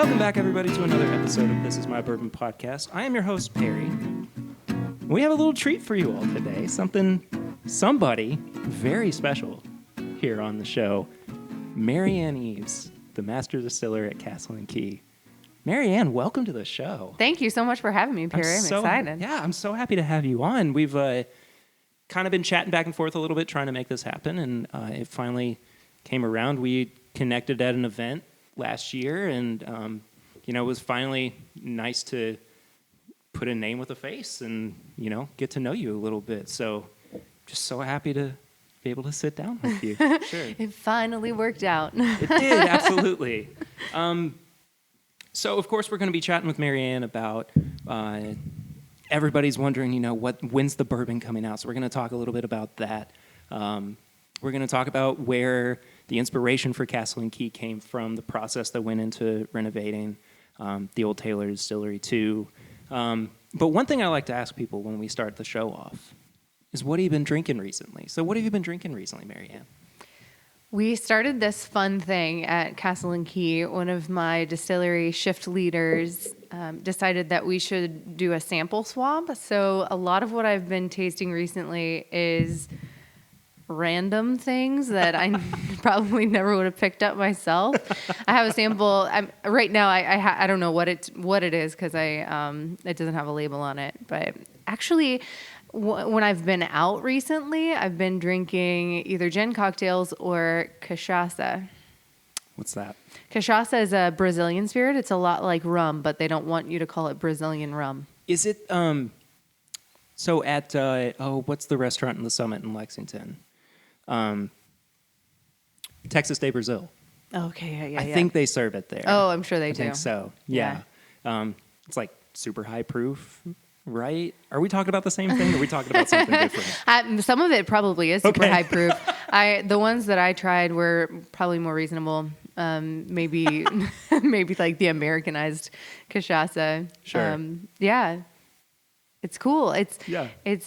Welcome back, everybody, to another episode of This Is My Bourbon Podcast. I am your host, Perry. We have a little treat for you all today. Somebody very special here on the show. Marianne Eaves, the Master Distiller at Castle and Key. Marianne, welcome to the show. Thank you so much for having me, Perry. I'm excited. Yeah, I'm so happy to have you on. We've kind of been chatting back and forth a little bit trying to make this happen, and it finally came around. We connected at an event last year, and it was finally nice to put a name with a face and get to know you a little bit. So just so happy to be able to sit down with you. Sure. It finally worked out. It did, absolutely. So of course we're going to be chatting with Marianne about everybody's wondering when's the bourbon coming out. So we're going to talk a little bit about that. We're going to talk about where the inspiration for Castle and Key came from, the process that went into renovating the old Taylor Distillery too. But one thing I like to ask people when we start the show off is, what have you been drinking recently? So what have you been drinking recently, Marianne? We started this fun thing at Castle and Key. One of my distillery shift leaders decided that we should do a sample swab. So a lot of what I've been tasting recently is random things that I probably never would have picked up myself. I have a sample. Right now, I don't know what it is because it doesn't have a label on it. But actually, when I've been out recently, I've been drinking either gin cocktails or cachaça. What's that? Cachaça is a Brazilian spirit. It's a lot like rum, but they don't want you to call it Brazilian rum. Is it so at what's the restaurant in the Summit in Lexington? Texas de Brazil. Okay, yeah. I think they serve it there. Oh, I'm sure they do. I think so. Yeah. It's like super high proof, right? Are we talking about the same thing, or are we talking about something different? Some of it probably is super Okay. high proof. The ones that I tried were probably more reasonable. Maybe like the Americanized cachaça. Sure. Yeah. It's cool. It's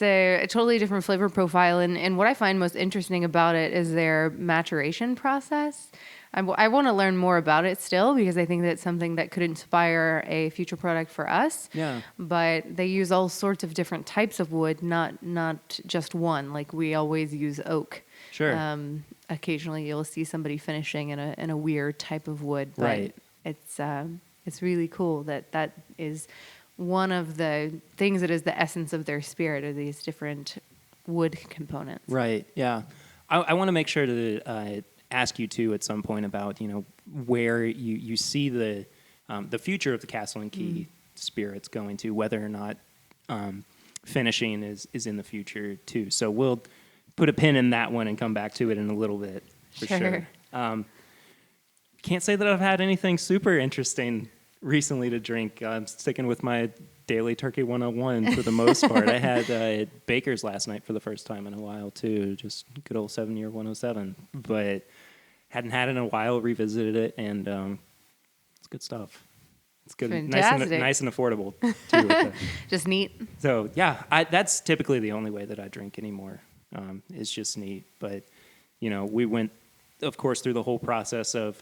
a totally different flavor profile. And what I find most interesting about it is their maturation process. I want to learn more about it still, because I think that's something that could inspire a future product for us. Yeah. But they use all sorts of different types of wood, not just one. Like we always use oak. Sure. Occasionally you'll see somebody finishing in a weird type of wood. But Right. It's really cool that is one of the things that is the essence of their spirit, are these different wood components. Right. Yeah. I want to make sure to ask you too at some point about where you see the future of the Castle and Key spirits going to, whether or not finishing is in the future too. So we'll put a pin in that one and come back to it in a little bit for sure. Can't say that I've had anything super interesting recently to drink. I'm sticking with my daily Turkey 101 for the most part. I had Baker's last night for the first time in a while too, just good old 7-year 107, but hadn't had it in a while, revisited it, and it's good stuff. It's good, nice and affordable too. Just neat. So yeah, that's typically the only way that I drink anymore. It's just neat, but we went, of course, through the whole process of,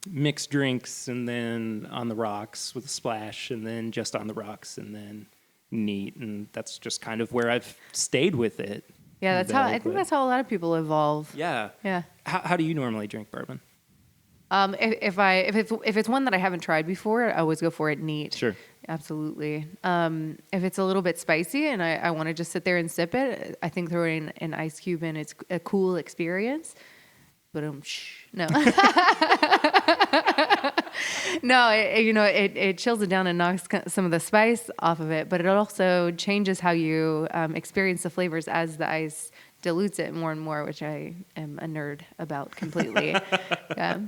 mixed drinks, and then on the rocks with a splash, and then just on the rocks, and then neat, and that's just kind of where I've stayed with it. Yeah, I think that's how a lot of people evolve. Yeah. Yeah. How do you normally drink bourbon? If it's one that I haven't tried before, I always go for it neat. Sure. Absolutely. If it's a little bit spicy and I want to just sit there and sip it, I think throwing an ice cube in, it's a cool experience. But no. No, it chills it down and knocks some of the spice off of it, but it also changes how you experience the flavors as the ice dilutes it more and more, which I am a nerd about completely. Yeah.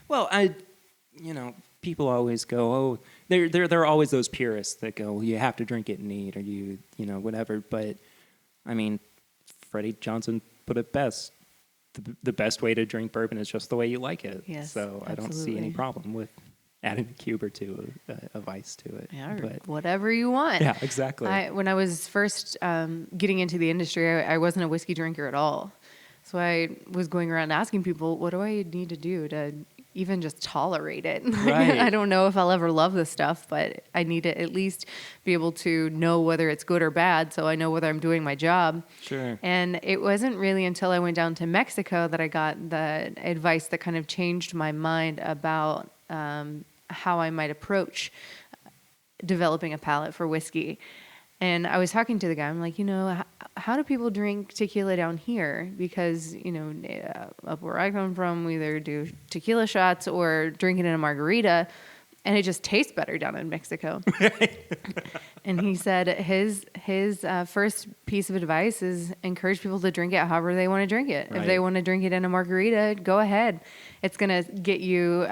Well, people always go, oh, there are always those purists that go, well, you have to drink it neat, or whatever. But I mean, Freddie Johnson put it best. The best way to drink bourbon is just the way you like it. Yes, so absolutely. I don't see any problem with adding a cube or two of ice to it. Yeah, whatever you want. Yeah, exactly. When I was first getting into the industry, I wasn't a whiskey drinker at all. So I was going around asking people, what do I need to do to even just tolerate it. Right. I don't know if I'll ever love the stuff, but I need to at least be able to know whether it's good or bad, so I know whether I'm doing my job. Sure. And it wasn't really until I went down to Mexico that I got the advice that kind of changed my mind about how I might approach developing a palate for whiskey. And I was talking to the guy. I'm like, how do people drink tequila down here? Because, up where I come from, we either do tequila shots or drink it in a margarita, and it just tastes better down in Mexico. And he said his first piece of advice is encourage people to drink it however they want to drink it. Right. If they want to drink it in a margarita, go ahead. It's going to get you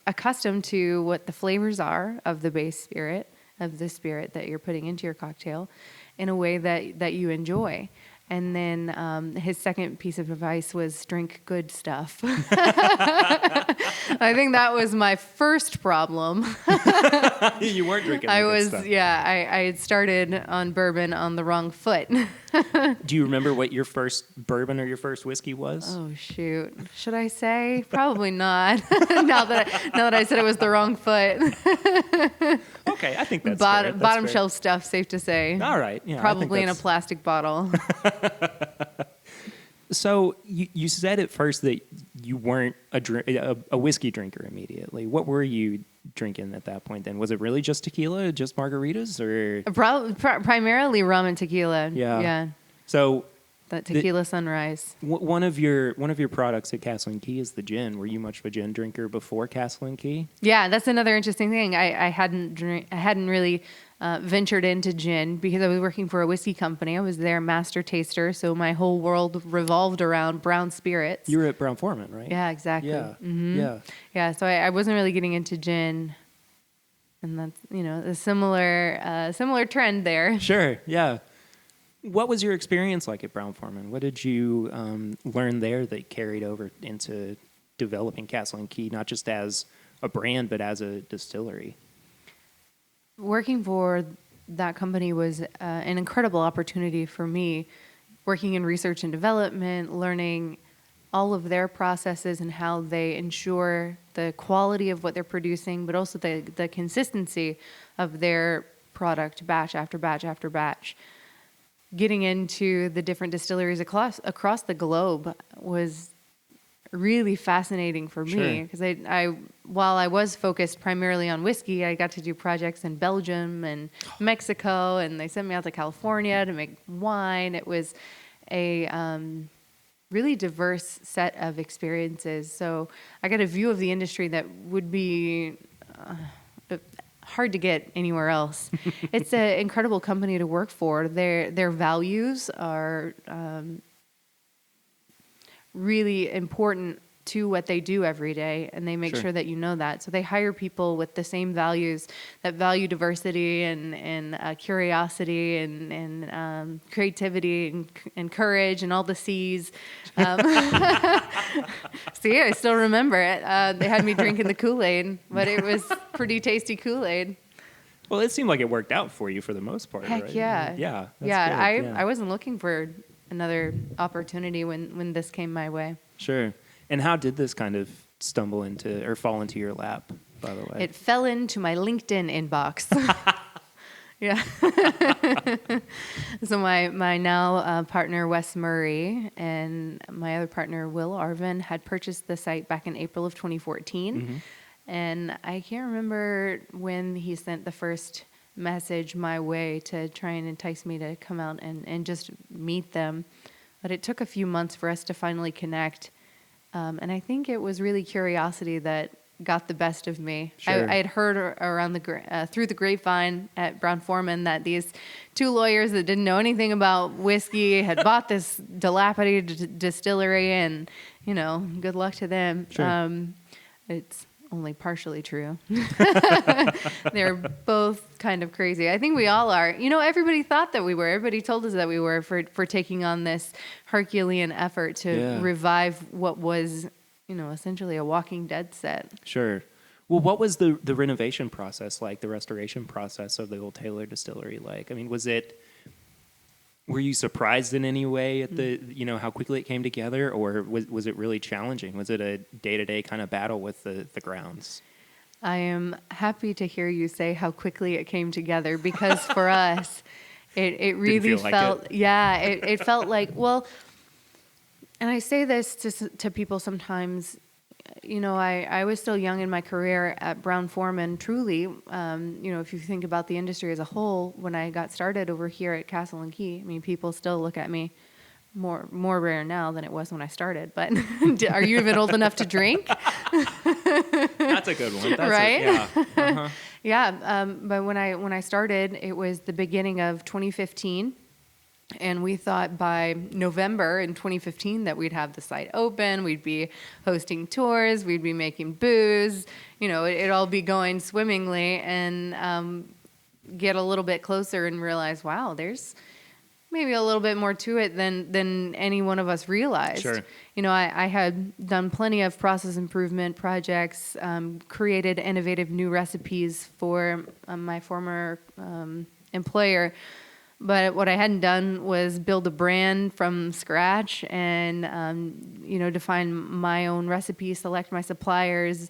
accustomed to what the flavors are of the base spirit, of the spirit that you're putting into your cocktail, in a way that you enjoy. And then his second piece of advice was drink good stuff. I think that was my first problem. You weren't drinking I the good was, stuff. I had started on bourbon on the wrong foot. Do you remember what your first bourbon or your first whiskey was? Oh shoot! Should I say? Probably not. now that I said it was the wrong foot. Okay, I think that's fair. That's Bottom fair. shelf stuff. Safe to say. All right. Yeah, I think Probably in a that's- plastic bottle. So you said at first that you weren't a whiskey drinker immediately. What were you drinking at that point then? Was it really just tequila, just margaritas, or? Primarily rum and tequila. Yeah. Yeah. So That tequila sunrise. one of your products at Castle and Key is the gin. Were you much of a gin drinker before Castle and Key? Yeah, that's another interesting thing. I hadn't really ventured into gin because I was working for a whiskey company. I was their master taster, so my whole world revolved around brown spirits. You were at Brown Forman, right? Yeah, exactly. Yeah. Mhm. Yeah. Yeah, so I wasn't really getting into gin, and that's a similar trend there. Sure. Yeah. What was your experience like at Brown Forman? What did you learn there that carried over into developing Castle and Key, not just as a brand, but as a distillery? Working for that company was an incredible opportunity for me, working in research and development, learning all of their processes and how they ensure the quality of what they're producing, but also the consistency of their product batch after batch after batch. Getting into the different distilleries across the globe was really fascinating for me because while I was focused primarily on whiskey, I got to do projects in Belgium and Mexico, and they sent me out to California to make wine. It was a really diverse set of experiences. So I got a view of the industry that would be hard to get anywhere else. It's an incredible company to work for. Their values are really important to what they do every day, and they make sure that you know that. So they hire people with the same values that value diversity and curiosity and creativity and courage and all the C's. See, I still remember it. They had me drinking the Kool-Aid, but it was pretty tasty Kool-Aid. Well, it seemed like it worked out for you for the most part, Heck right? yeah. Yeah. That's Yeah, good. I wasn't looking for another opportunity when this came my way. Sure. And how did this kind of stumble into or fall into your lap, by the way? It fell into my LinkedIn inbox. Yeah. So my now partner, Wes Murray, and my other partner, Will Arvin, had purchased the site back in April of 2014. Mm-hmm. And I can't remember when he sent the first message my way to try and entice me to come out and just meet them. But it took a few months for us to finally connect. And I think it was really curiosity that got the best of me. Sure. I had heard around through the grapevine at Brown Forman that these two lawyers that didn't know anything about whiskey had bought this dilapidated distillery, and good luck to them. Sure. It's only partially true. They're both kind of crazy. I think we all are. Everybody thought that we were. Everybody told us that we were for taking on this Herculean effort to revive what was, essentially a Walking Dead set. Sure. Well, what was the renovation process like, the restoration process of the Old Taylor Distillery like? I mean, was it were you surprised in any way at how quickly it came together, or was it really challenging? Was it a day-to-day kind of battle with the grounds? I am happy to hear you say how quickly it came together, because for us, it really felt, it felt like, well, and I say this to people sometimes, I was still young in my career at Brown-Forman, truly. If you think about the industry as a whole, when I got started over here at Castle and Key, I mean, people still look at me more rare now than it was when I started. But are you even old enough to drink? That's a good one. That's right? Yeah. Uh-huh. Yeah. But when I started, it was the beginning of 2015. And we thought by November in 2015 that we'd have the site open, we'd be hosting tours, we'd be making booze, it'd all be going swimmingly, and get a little bit closer and realize, wow, there's maybe a little bit more to it than any one of us realized. Sure. I had done plenty of process improvement projects, created innovative new recipes for my former employer. But what I hadn't done was build a brand from scratch and, define my own recipe, select my suppliers,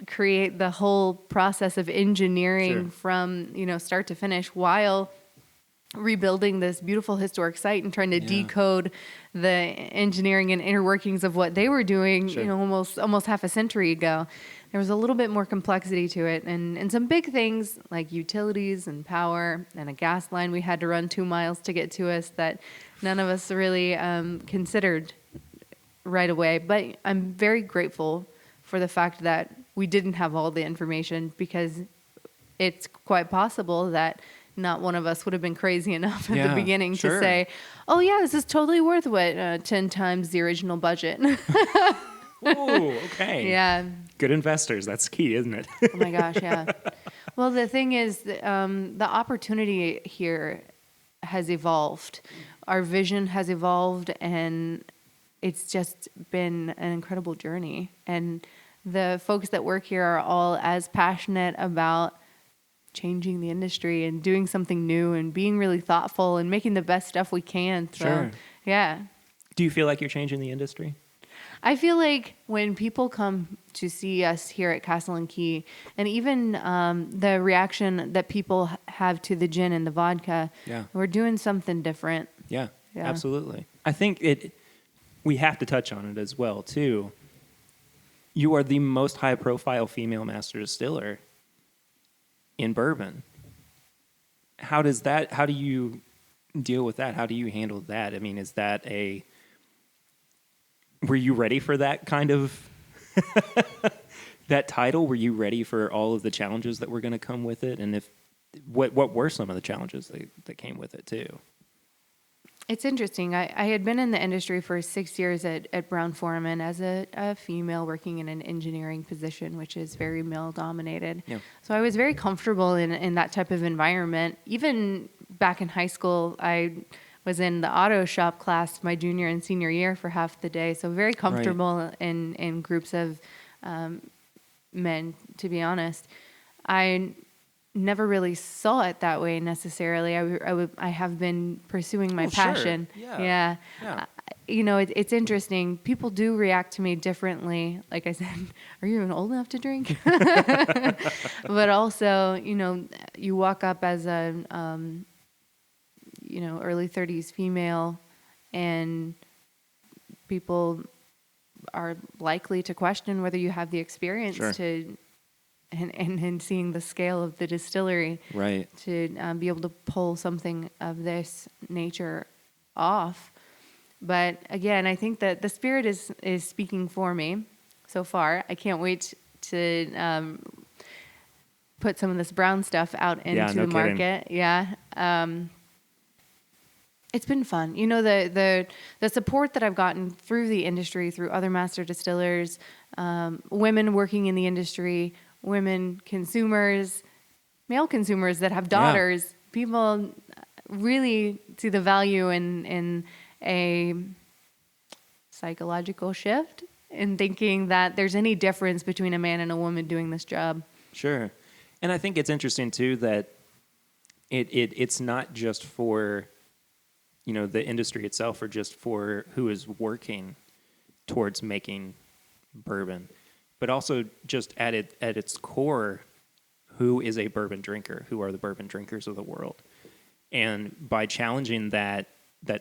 create the whole process of engineering from, start to finish, while rebuilding this beautiful historic site and trying to decode the engineering and inner workings of what they were doing, almost half a century ago. There was a little bit more complexity to it, and some big things like utilities and power and a gas line we had to run 2 miles to get to us that none of us really considered right away. But I'm very grateful for the fact that we didn't have all the information, because it's quite possible that not one of us would have been crazy enough at the beginning to say, oh yeah, this is totally worth what 10 times the original budget. Ooh, okay. Yeah. Good investors. That's key, isn't it? Oh my gosh, yeah. Well, the thing is, the opportunity here has evolved. Our vision has evolved, and it's just been an incredible journey. And the folks that work here are all as passionate about changing the industry and doing something new and being really thoughtful and making the best stuff we can. So, Sure. Yeah. Do you feel like you're changing the industry? I feel like when people come to see us here at Castle and Key, and even the reaction that people have to the gin and the vodka, we're doing something different. Yeah, absolutely. I think we have to touch on it as well, too. You are the most high-profile female master distiller in bourbon. How do you deal with that? How do you handle that? I mean, were you ready for that kind of that title? Were you ready for all of the challenges that were going to come with it? And what were some of the challenges that came with it too? It's interesting. I had been in the industry for 6 years at Brown-Forman as a female working in an engineering position, which is very male-dominated. Yeah. So I was very comfortable in that type of environment. Even back in high school, I was in the auto shop class my junior and senior year for half the day. So very comfortable in groups of men, to be honest. I never really saw it that way necessarily. I have been pursuing my passion. Sure. Yeah. It's interesting. People do react to me differently. Like I said, are you even old enough to drink? But also, you walk up as a, early 30s female, and people are likely to question whether you have the experience to and seeing the scale of the distillery, to be able to pull something of this nature off. But again, I think that the spirit is speaking for me so far. I can't wait to put some of this brown stuff out into the market. Yeah. It's been fun. The support that I've gotten through the industry, through other master distillers, women working in the industry, women consumers, male consumers that have daughters, people really see the value in a psychological shift in thinking that there's any difference between a man and a woman doing this job. Sure. And I think it's interesting too that it's not just for the industry itself, or just for who is working towards making bourbon, but also just at its core, who is a bourbon drinker? Who are the bourbon drinkers of the world? And by challenging that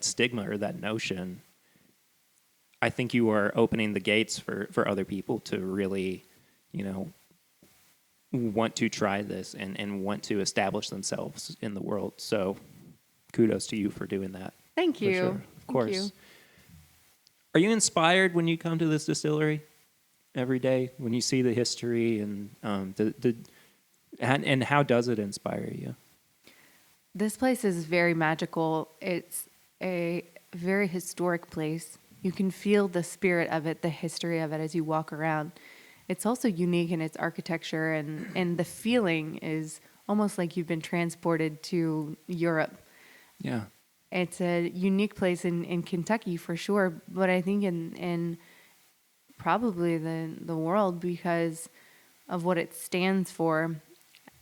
stigma or that notion, I think you are opening the gates for other people to really, want to try this and want to establish themselves in the world. So kudos to you for doing that. Thank you. For sure. Of course. You. Are you inspired when you come to this distillery every day, when you see the history and and how does it inspire you? This place is very magical. It's a very historic place. You can feel the spirit of it, the history of it as you walk around. It's also unique in its architecture, and the feeling is almost like you've been transported to Europe. Yeah. It's a unique place in Kentucky for sure, but I think in probably the world, because of what it stands for.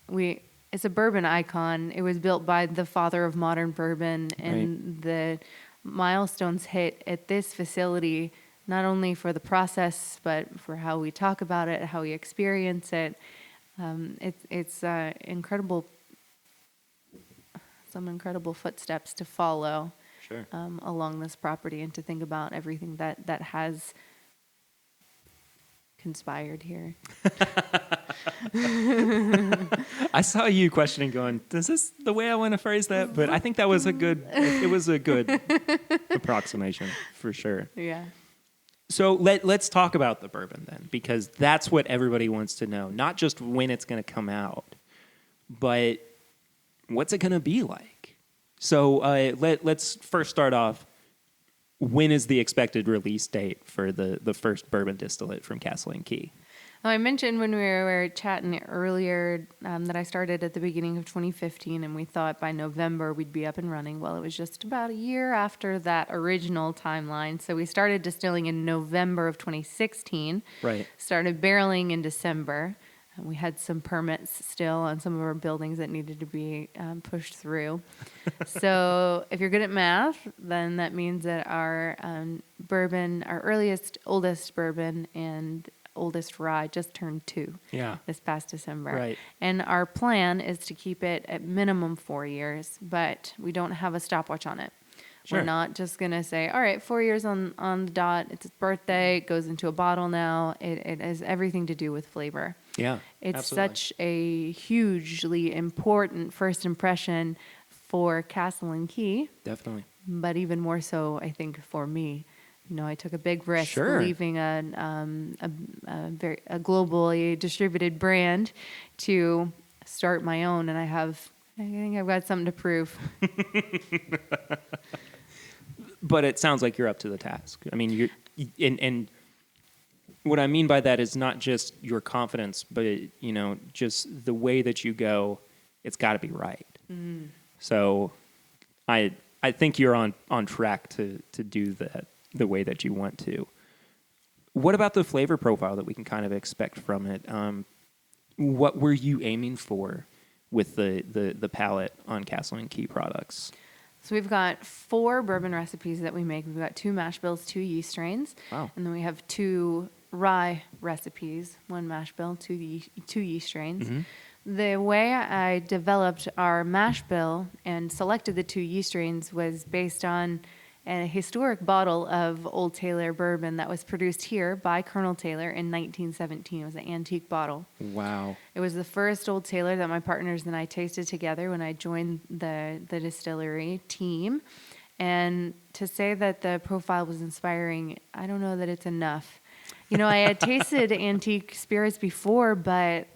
It's a bourbon icon. It was built by the father of modern bourbon, and the milestones hit at this facility, not only for the process, but for how we talk about it, how we experience it. It's incredible, some incredible footsteps to follow. Sure. Along this property, and to think about everything that has conspired here. I saw you questioning, going, "Is this the way I want to phrase that?" But I think that was a good approximation for sure. Yeah. So let's talk about the bourbon then, because that's what everybody wants to know. Not just when it's going to come out, but what's it going to be like? So let's first start off. When is the expected release date for the first bourbon distillate from Castle and Key? Well, I mentioned when we were chatting earlier that I started at the beginning of 2015, and we thought by November we'd be up and running. Well, it was just about a year after that original timeline. So we started distilling in November of 2016. Right. Started barreling in December. We had some permits still on some of our buildings that needed to be pushed through. So if you're good at math, then that means that our bourbon, our oldest bourbon and oldest rye just turned 2 this past December. Right. And our plan is to keep it at minimum 4 years, but we don't have a stopwatch on it. Sure. We're not just going to say, all right, 4 years on the dot, it's its birthday, it goes into a bottle now. It has everything to do with flavor. Yeah, It's absolutely. such a hugely important first impression for Castle and Key, Definitely. but even more so, I think, for me. I took a big risk Sure. leaving a globally distributed brand to start my own, and I think I've got something to prove. But it sounds like you're up to the task. I mean, and what I mean by that is not just your confidence, but just the way that you go. It's got to be right. Mm. So, I think you're on track to do that the way that you want to. What about the flavor profile that we can kind of expect from it? What were you aiming for with the palette on Castle and Key products? So we've got 4 bourbon recipes that we make. We've got 2 mash bills, 2 yeast strains. Wow. And then we have 2 rye recipes, 1 mash bill, 2 yeast strains. Mm-hmm. The way I developed our mash bill and selected the 2 yeast strains was based on a historic bottle of Old Taylor bourbon that was produced here by Colonel Taylor in 1917. It was an antique bottle. Wow. It was the first Old Taylor that my partners and I tasted together when I joined the distillery team. And to say that the profile was inspiring, I don't know that it's enough. I had tasted antique spirits before, but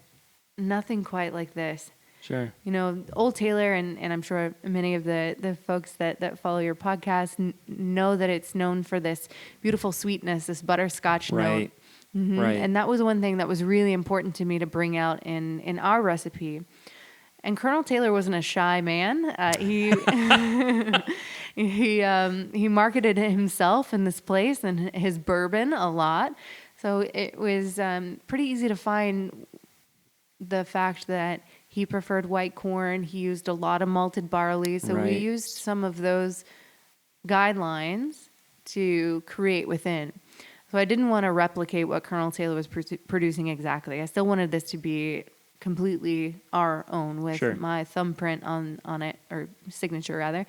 nothing quite like this. Sure. Old Taylor, and I'm sure many of the folks that follow your podcast know that it's known for this beautiful sweetness, this butterscotch note. Mm-hmm. Right. And that was one thing that was really important to me to bring out in our recipe. And Colonel Taylor wasn't a shy man. He marketed himself in this place and his bourbon a lot. So it was pretty easy to find the fact that he preferred white corn. He used a lot of malted barley. So we used some of those guidelines to create within. So I didn't want to replicate what Colonel Taylor was producing exactly. I still wanted this to be completely our own with Sure. my thumbprint on it, or signature rather.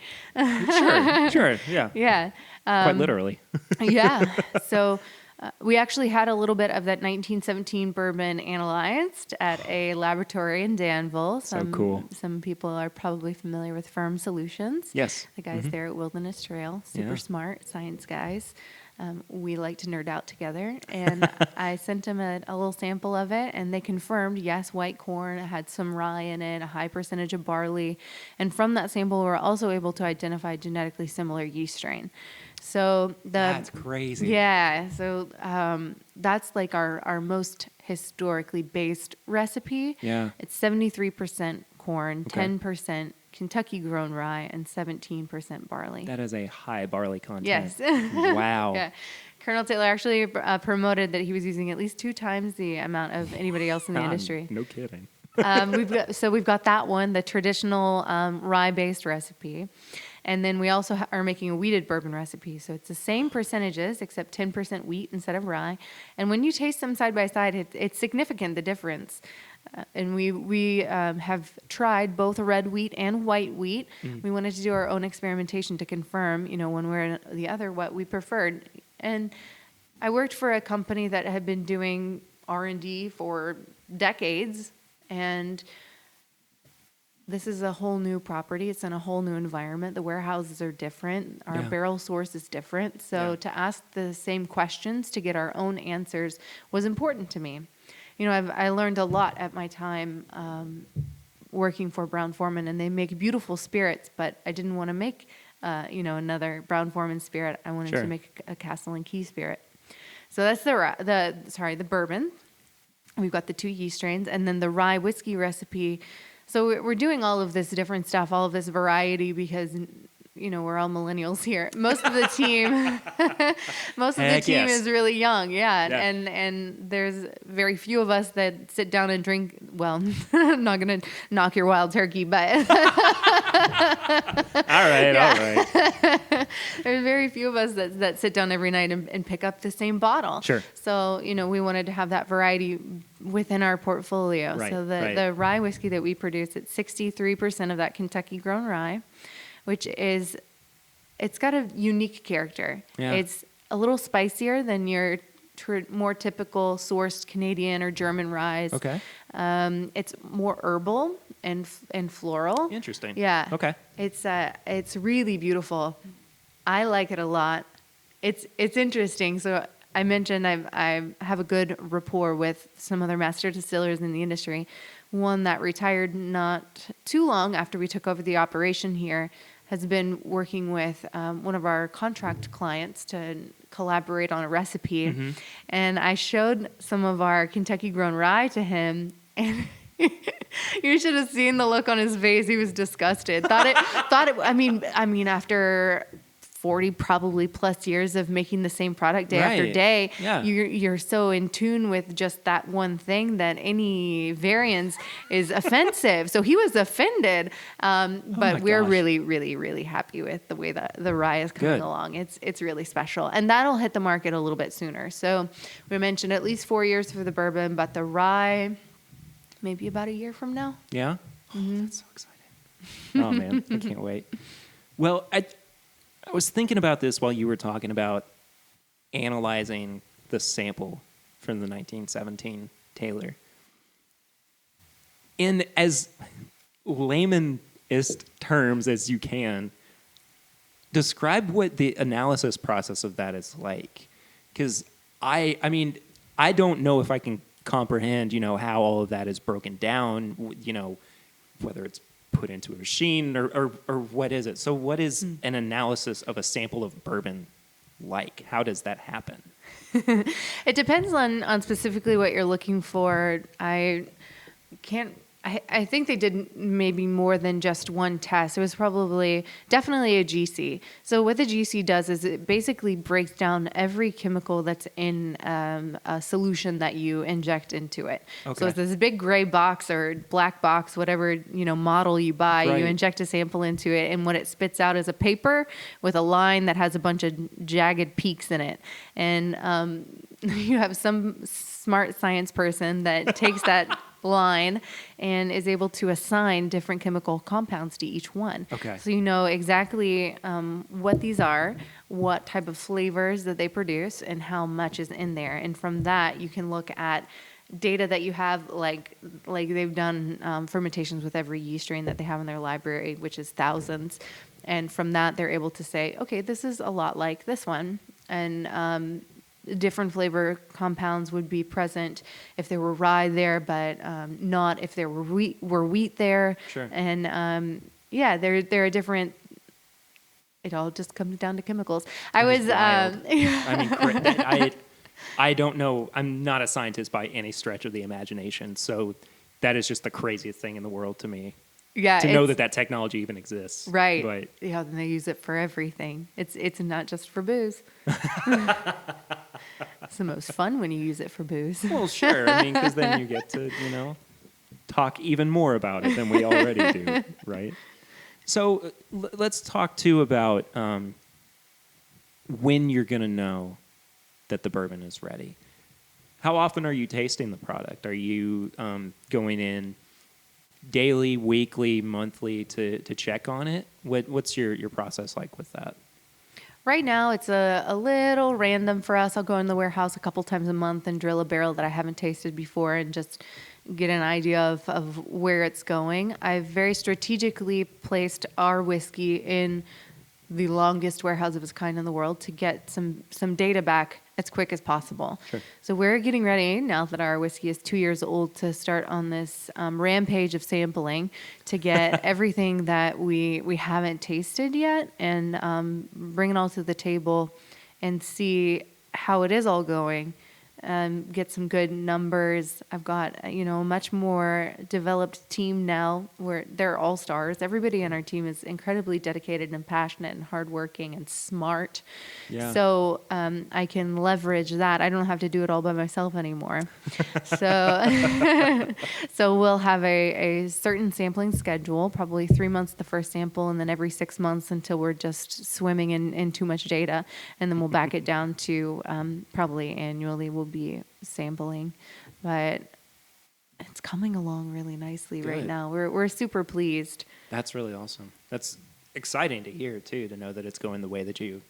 Sure, yeah. Yeah. Quite literally. Yeah. So we actually had a little bit of that 1917 bourbon analyzed at a laboratory in Danville. Cool. Some people are probably familiar with Firm Solutions. Yes. The guys there at Wilderness Trail, super Yeah. smart science guys. We like to nerd out together. And I sent them a little sample of it, and they confirmed, yes, white corn, it had some rye in it, a high percentage of barley. And from that sample, we're also able to identify genetically similar yeast strain. So That's crazy. Yeah. So that's like our most historically based recipe. Yeah. It's 73% corn, Okay. 10% Kentucky grown rye, and 17% barley. That is a high barley content. Yes. Wow. Yeah. Colonel Taylor actually promoted that he was using at least 2 times the amount of anybody else in the industry. No kidding. We've got that one, the traditional rye-based recipe. And then we also are making a wheated bourbon recipe. So it's the same percentages, except 10% wheat instead of rye. And when you taste them side by side, it's significant, the difference. And we have tried both red wheat and white wheat. We wanted to do our own experimentation to confirm, one way or the other, what we preferred. And I worked for a company that had been doing R&D for decades, and this is a whole new property. It's in a whole new environment. The warehouses are different. Our barrel source is different. So to ask the same questions to get our own answers was important to me. I learned a lot at my time working for Brown-Forman, and they make beautiful spirits, but I didn't want to make, another Brown-Forman spirit. I wanted to make a Castle and Key spirit. So that's the bourbon. We've got the 2 yeast strains, and then the rye whiskey recipe. So we're doing all of this different stuff, all of this variety, because we're all millennials here. Most of the team, is really young, and there's very few of us that sit down and drink. Well, I'm not gonna knock your wild turkey, but all right. There's very few of us that sit down every night and pick up the same bottle. Sure. So we wanted to have that variety within our portfolio. Right, So the rye whiskey that we produce, it's 63% of that Kentucky grown rye, which is, it's got a unique character. Yeah. It's a little spicier than your more typical sourced Canadian or German ryes. Okay. It's more herbal and floral. Interesting. Yeah. Okay. It's really beautiful. I like it a lot. It's interesting. So I mentioned I have a good rapport with some other master distillers in the industry. One that retired not too long after we took over the operation here has been working with one of our contract clients to collaborate on a recipe. Mm-hmm. And I showed some of our Kentucky grown rye to him, and you should have seen the look on his face. He was disgusted. I mean, after 40 probably plus years of making the same product day after day, you're so in tune with just that one thing that any variance is offensive. So he was offended, but we're really, really, really happy with the way that the rye is coming along. It's really special, and that'll hit the market a little bit sooner. So we mentioned at least 4 years for the bourbon, but the rye, maybe about a year from now. Yeah. Mm-hmm. Oh, that's so exciting. Oh man, I can't wait. Well, I was thinking about this while you were talking about analyzing the sample from the 1917 Taylor. In as laymanist terms as you can, describe what the analysis process of that is like. Because I don't know if I can comprehend, how all of that is broken down, whether it's put into a machine or what is it? So what is an analysis of a sample of bourbon like? How does that happen? It depends on specifically what you're looking for. I can't I think they did maybe more than just one test. It was definitely a GC. So what the GC does is it basically breaks down every chemical that's in a solution that you inject into it. Okay. So it's this big gray box or black box, whatever model you buy. Right. You inject a sample into it, and what it spits out is a paper with a line that has a bunch of jagged peaks in it. And you have some smart science person that takes that line and is able to assign different chemical compounds to each one. Okay. So you know exactly what these are, what type of flavors that they produce, and how much is in there. And from that, you can look at data that you have, like they've done fermentations with every yeast strain that they have in their library, which is thousands. And from that, they're able to say, okay, this is a lot like this one. And different flavor compounds would be present if there were rye there, but not if there were wheat there. Sure. And there are different. It all just comes down to chemicals. That is wild. I mean, I don't know. I'm not a scientist by any stretch of the imagination, so that is just the craziest thing in the world to me. Yeah, to know that technology even exists. Right. But yeah, and they use it for everything. It's not just for booze. It's the most fun when you use it for booze. well, sure. I mean, because then you get to talk even more about it than we already do, right? So let's talk too about when you're going to know that the bourbon is ready. How often are you tasting the product? Are you going in daily, weekly, monthly to check on it? What's your process like with that? Right now, it's a little random for us. I'll go in the warehouse a couple times a month and drill a barrel that I haven't tasted before and just get an idea of where it's going. I've very strategically placed our whiskey in the longest warehouse of its kind in the world to get some data back as quick as possible. Sure. So we're getting ready, now that our whiskey is 2 years old, to start on this rampage of sampling to get everything that we haven't tasted yet and bring it all to the table and see how it is all going. Get some good numbers. I've got, a much more developed team now where they're all stars. Everybody in our team is incredibly dedicated and passionate and hardworking and smart. Yeah. So I can leverage that. I don't have to do it all by myself anymore. So we'll have a certain sampling schedule, probably 3 months the first sample, and then every 6 months until we're just swimming in too much data. And then we'll back it down to probably annually we'll be sampling, but it's coming along really nicely right now. We're super pleased. That's really awesome. That's exciting to hear too, to know that it's going the way that you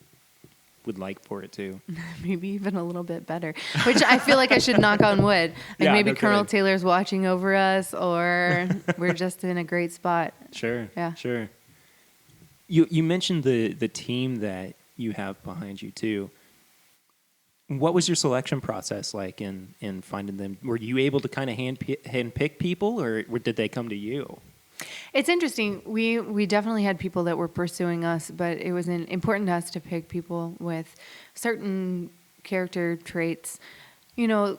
would like for it to. Maybe even a little bit better, which I feel like I should knock on wood. Maybe Colonel Taylor's watching over us, or we're just in a great spot. Sure. Yeah. Sure. You mentioned the team that you have behind you too. What was your selection process like in finding them? Were you able to kind of hand pick people, or did they come to you? It's interesting. We definitely had people that were pursuing us, but it was important to us to pick people with certain character traits.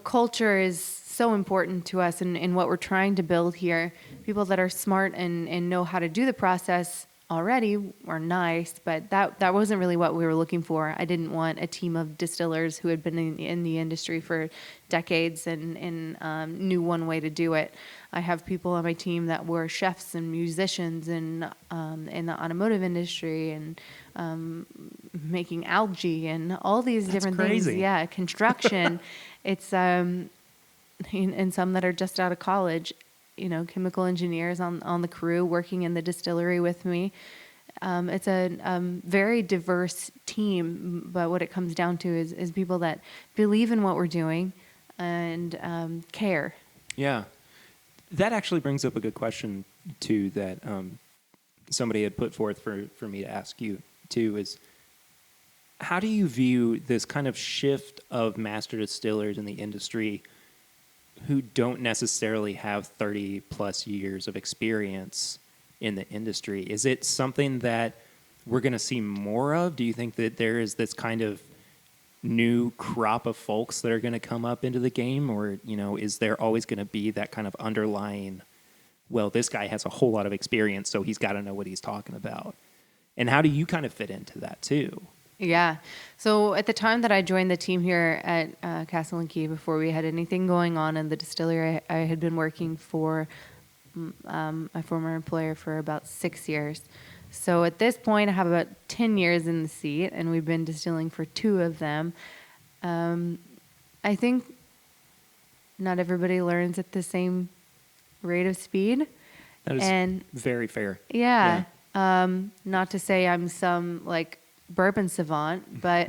Culture is so important to us in what we're trying to build here. People that are smart and know how to do the process already are nice, but that wasn't really what we were looking for. I didn't want a team of distillers who had been in the industry for decades and knew one way to do it. I have people on my team that were chefs and musicians and in the automotive industry and making algae and all these different things. Yeah, construction. It's and some that are just out of college. Chemical engineers on the crew working in the distillery with me. It's a very diverse team, but what it comes down to is people that believe in what we're doing and care. Yeah. That actually brings up a good question, too, that somebody had put forth for me to ask you, too, is how do you view this kind of shift of master distillers in the industry who don't necessarily have 30-plus years of experience in the industry? Is it something that we're going to see more of? Do you think that there is this kind of new crop of folks that are going to come up into the game? Or, is there always going to be that kind of underlying well, this guy has a whole lot of experience, so he's got to know what he's talking about. And how do you kind of fit into that too? Yeah. So at the time that I joined the team here at Castle and Key, before we had anything going on in the distillery, I had been working for my former employer for about 6 years. So at this point, I have about 10 years in the seat, and we've been distilling for 2 of them. I think not everybody learns at the same rate of speed. That is and very fair. yeah. Not to say I'm some like bourbon savant, but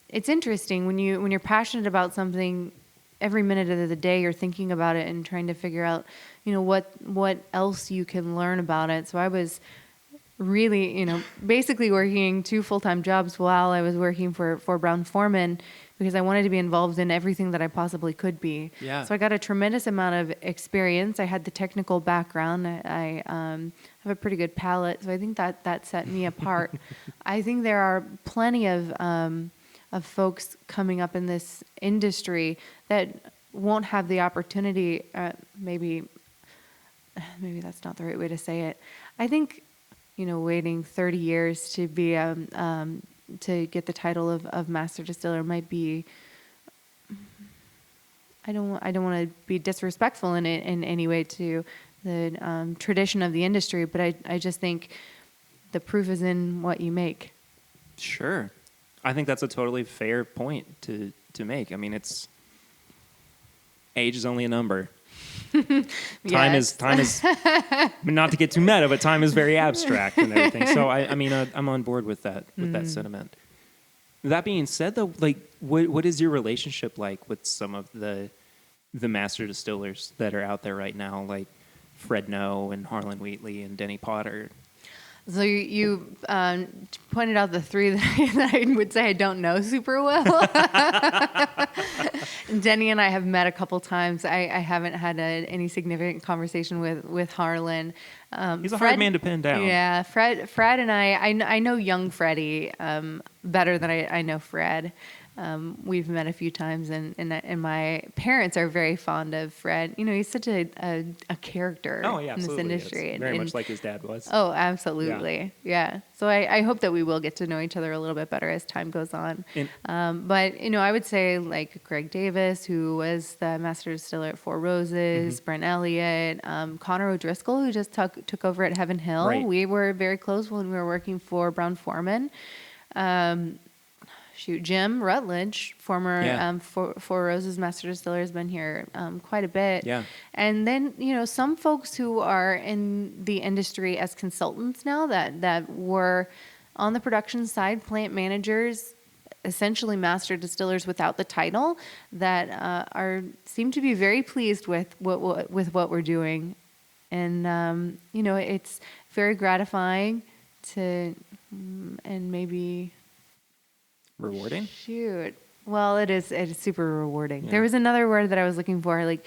it's interesting when you're passionate about something. Every minute of the day, you're thinking about it and trying to figure out, what else you can learn about it. So I was really, basically working 2 full-time jobs while I was working for Brown-Forman, because I wanted to be involved in everything that I possibly could be. Yeah. So I got a tremendous amount of experience. I had the technical background. I have a pretty good palate, so I think that set me apart. I think there are plenty of folks coming up in this industry that won't have the opportunity. Maybe that's not the right way to say it. I think, waiting 30 years to be to get the title of Master Distiller might be. I don't want to be disrespectful in any way to the tradition of the industry, but I just think the proof is in what you make. Sure. I think that's a totally fair point to make. I mean, age is only a number. Time is not to get too meta, but time is very abstract and everything. So I'm on board with that sentiment. That being said, though, like what is your relationship like with some of the master distillers that are out there right now, like Fred Noe and Harlan Wheatley and Denny Potter? So you pointed out the 3 that I would say I don't know super well. Denny and I have met a couple times. I haven't had any significant conversation with Harlan. He's a hard man to pin down. Yeah, Fred and I know young Freddie better than I know Fred. We've met a few times, and my parents are very fond of Fred. He's such a character in this industry. Very much like his dad was. Oh, absolutely. Yeah. So I hope that we will get to know each other a little bit better as time goes on. But, I would say like Greg Davis, who was the master distiller at Four Roses, Brent Elliott, Connor O'Driscoll, who just took over at Heaven Hill. Right. We were very close when we were working for Brown-Forman. Jim Rutledge, former Four Roses Master Distiller, has been here quite a bit. Yeah. And then, some folks who are in the industry as consultants now that were on the production side, plant managers, essentially master distillers without the title, that seem to be very pleased with what we're doing. And, it's very gratifying and maybe... Rewarding? Shoot. Well, it is super rewarding. Yeah. There was another word that I was looking for, like,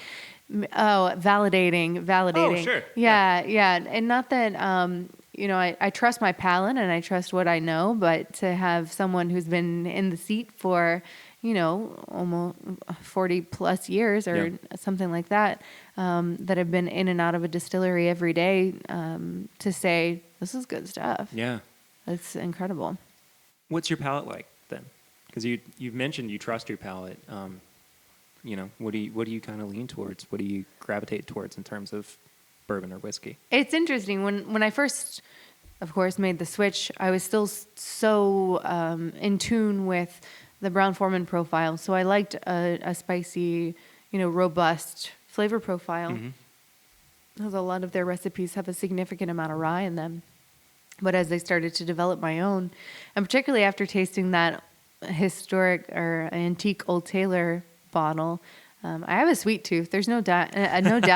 validating. Oh, sure. Yeah. And not that, I trust my palate and I trust what I know, but to have someone who's been in the seat for, almost 40 plus years or something like that, that have been in and out of a distillery every day, to say, this is good stuff. Yeah. That's incredible. What's your palate like then? Because you've mentioned you trust your palate. What do you kind of lean towards? What do you gravitate towards in terms of bourbon or whiskey? It's interesting. When I first, of course, made the switch, I was still so in tune with the Brown-Forman profile. So I liked a spicy, robust flavor profile. Mm-hmm. Because a lot of their recipes have a significant amount of rye in them. But as I started to develop my own, and particularly after tasting that historic or antique Old Taylor bottle, I have a sweet tooth. There's no doubt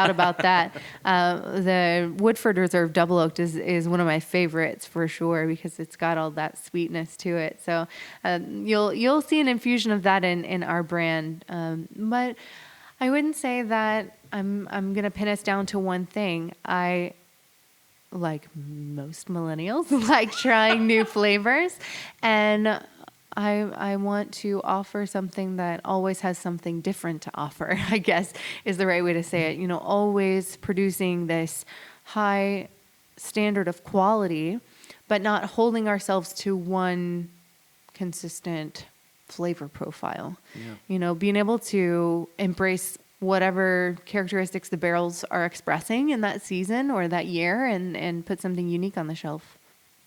about that. The Woodford Reserve Double Oaked is one of my favorites for sure, because it's got all that sweetness to it. So you'll see an infusion of that in our brand. But I wouldn't say that I'm going to pin us down to one thing. I, like most millennials, like trying new flavors. And I want to offer something that always has something different to offer, I guess is the right way to say it. Always producing this high standard of quality, but not holding ourselves to one consistent flavor profile. Yeah. Being able to embrace whatever characteristics the barrels are expressing in that season or that year and put something unique on the shelf.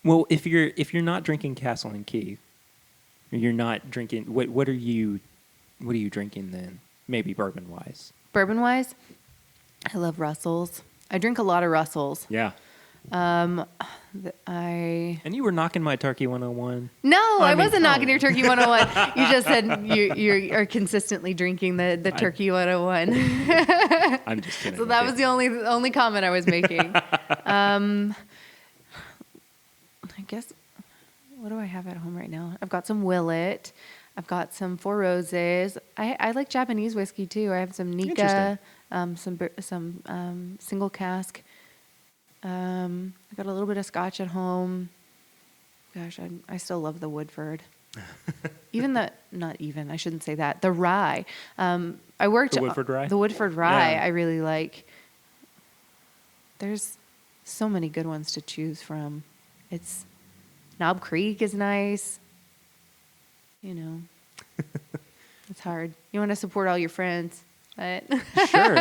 Well, if you're not drinking Castle and Key, or you're not drinking, what are you drinking then? Maybe bourbon wise. Bourbon wise, I love Russells. I drink a lot of Russells. Yeah. And you were knocking my Turkey 101. No, I mean, wasn't knocking your Turkey 101. You just said you are consistently drinking the Turkey 101. I'm just kidding. So that was the only comment I was making. I guess, what do I have at home right now? I've got some Willet. I've got some Four Roses. I like Japanese whiskey too. I have some Nika, some single cask. I got a little bit of Scotch at home. Gosh, I still love the Woodford. I shouldn't say that. The rye. I worked the Woodford rye. The Woodford rye. Yeah. I really like. There's so many good ones to choose from. It's Knob Creek is nice. It's hard. You want to support all your friends, but Sure.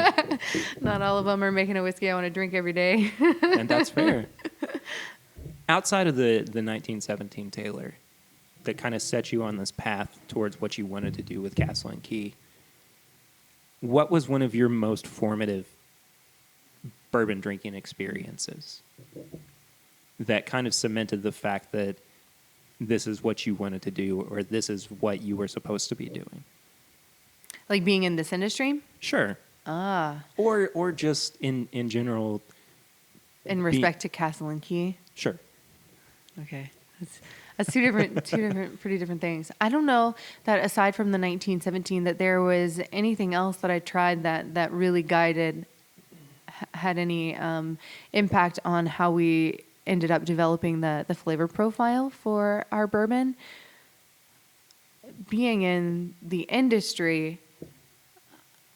not all of them are making a whiskey I want to drink every day. And that's fair. Outside of the 1917 Taylor that kind of set you on this path towards what you wanted to do with Castle and Key, what was one of your most formative bourbon drinking experiences that kind of cemented the fact that this is what you wanted to do or this is what you were supposed to be doing? Like being in this industry? Sure. Or just in general. In respect to Castle and Key? Sure. Okay. That's two pretty different things. I don't know that aside from the 1917 that there was anything else that I tried that really had any impact on how we ended up developing the flavor profile for our bourbon. Being in the industry,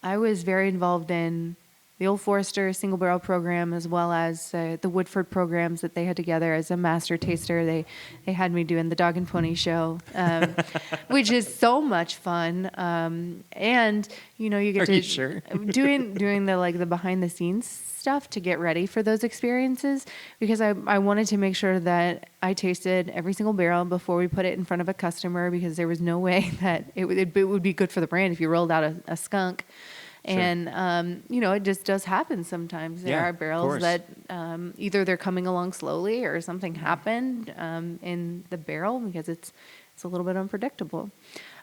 I was very involved in the Old Forester single barrel program as well as the Woodford programs that they had together as a master taster. They had me doing the Dog and Pony show, which is so much fun. And you get Are you sure? doing the behind the scenes stuff to get ready for those experiences because I wanted to make sure that I tasted every single barrel before we put it in front of a customer because there was no way that it would be good for the brand if you rolled out a skunk. Sure. And, it just does happen sometimes. There are barrels that either they're coming along slowly or something happened in the barrel because it's a little bit unpredictable.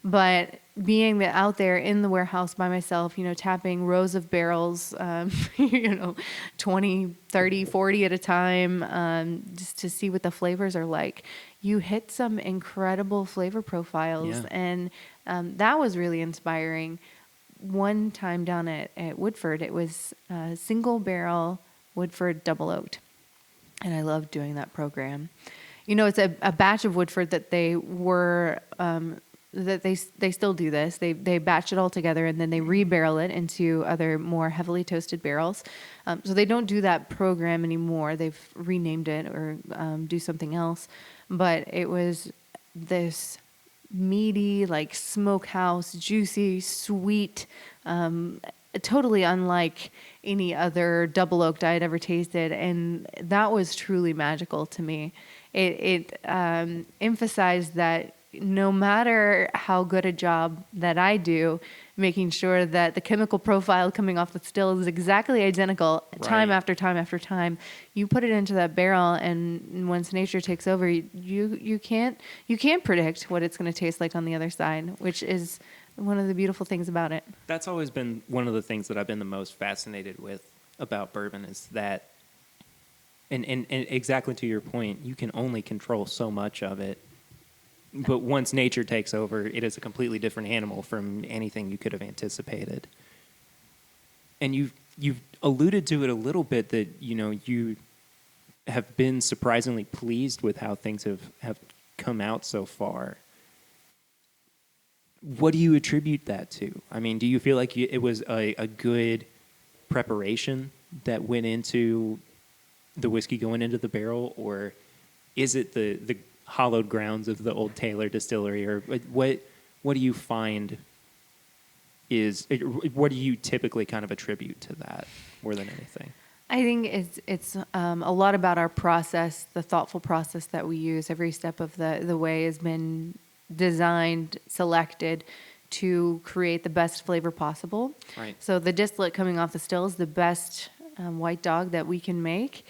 But being out there in the warehouse by myself, tapping rows of barrels, 20, 30, 40 at a time, just to see what the flavors are like, you hit some incredible flavor profiles. Yeah. And that was really inspiring. One time down at Woodford, it was a single barrel Woodford double oaked. And I loved doing that program. It's a batch of Woodford that they were, that they still do this. They batch it all together and then they rebarrel it into other more heavily toasted barrels. So they don't do that program anymore. They've renamed it or do something else. But it was this meaty, like smokehouse, juicy, sweet, totally unlike any other double oaked I had ever tasted. And that was truly magical to me. It emphasized that no matter how good a job that I do, making sure that the chemical profile coming off the still is exactly identical time after time after time, you put it into that barrel, and once nature takes over, you can't predict what it's going to taste like on the other side, which is one of the beautiful things about it. That's always been one of the things that I've been the most fascinated with about bourbon is that, and exactly to your point, you can only control so much of it. But once nature takes over, it is a completely different animal from anything you could have anticipated. And you've alluded to it a little bit that, you have been surprisingly pleased with how things have come out so far. what do you attribute that to? I mean, do you feel like it was a good preparation that went into the whiskey going into the barrel, or is it the hallowed grounds of the old Taylor distillery, or what do you find what do you typically kind of attribute to that more than anything? I think it's a lot about our process, the thoughtful process that we use. Every step of the way has been designed, selected to create the best flavor possible. Right. So the distillate coming off the still is the best white dog that we can make,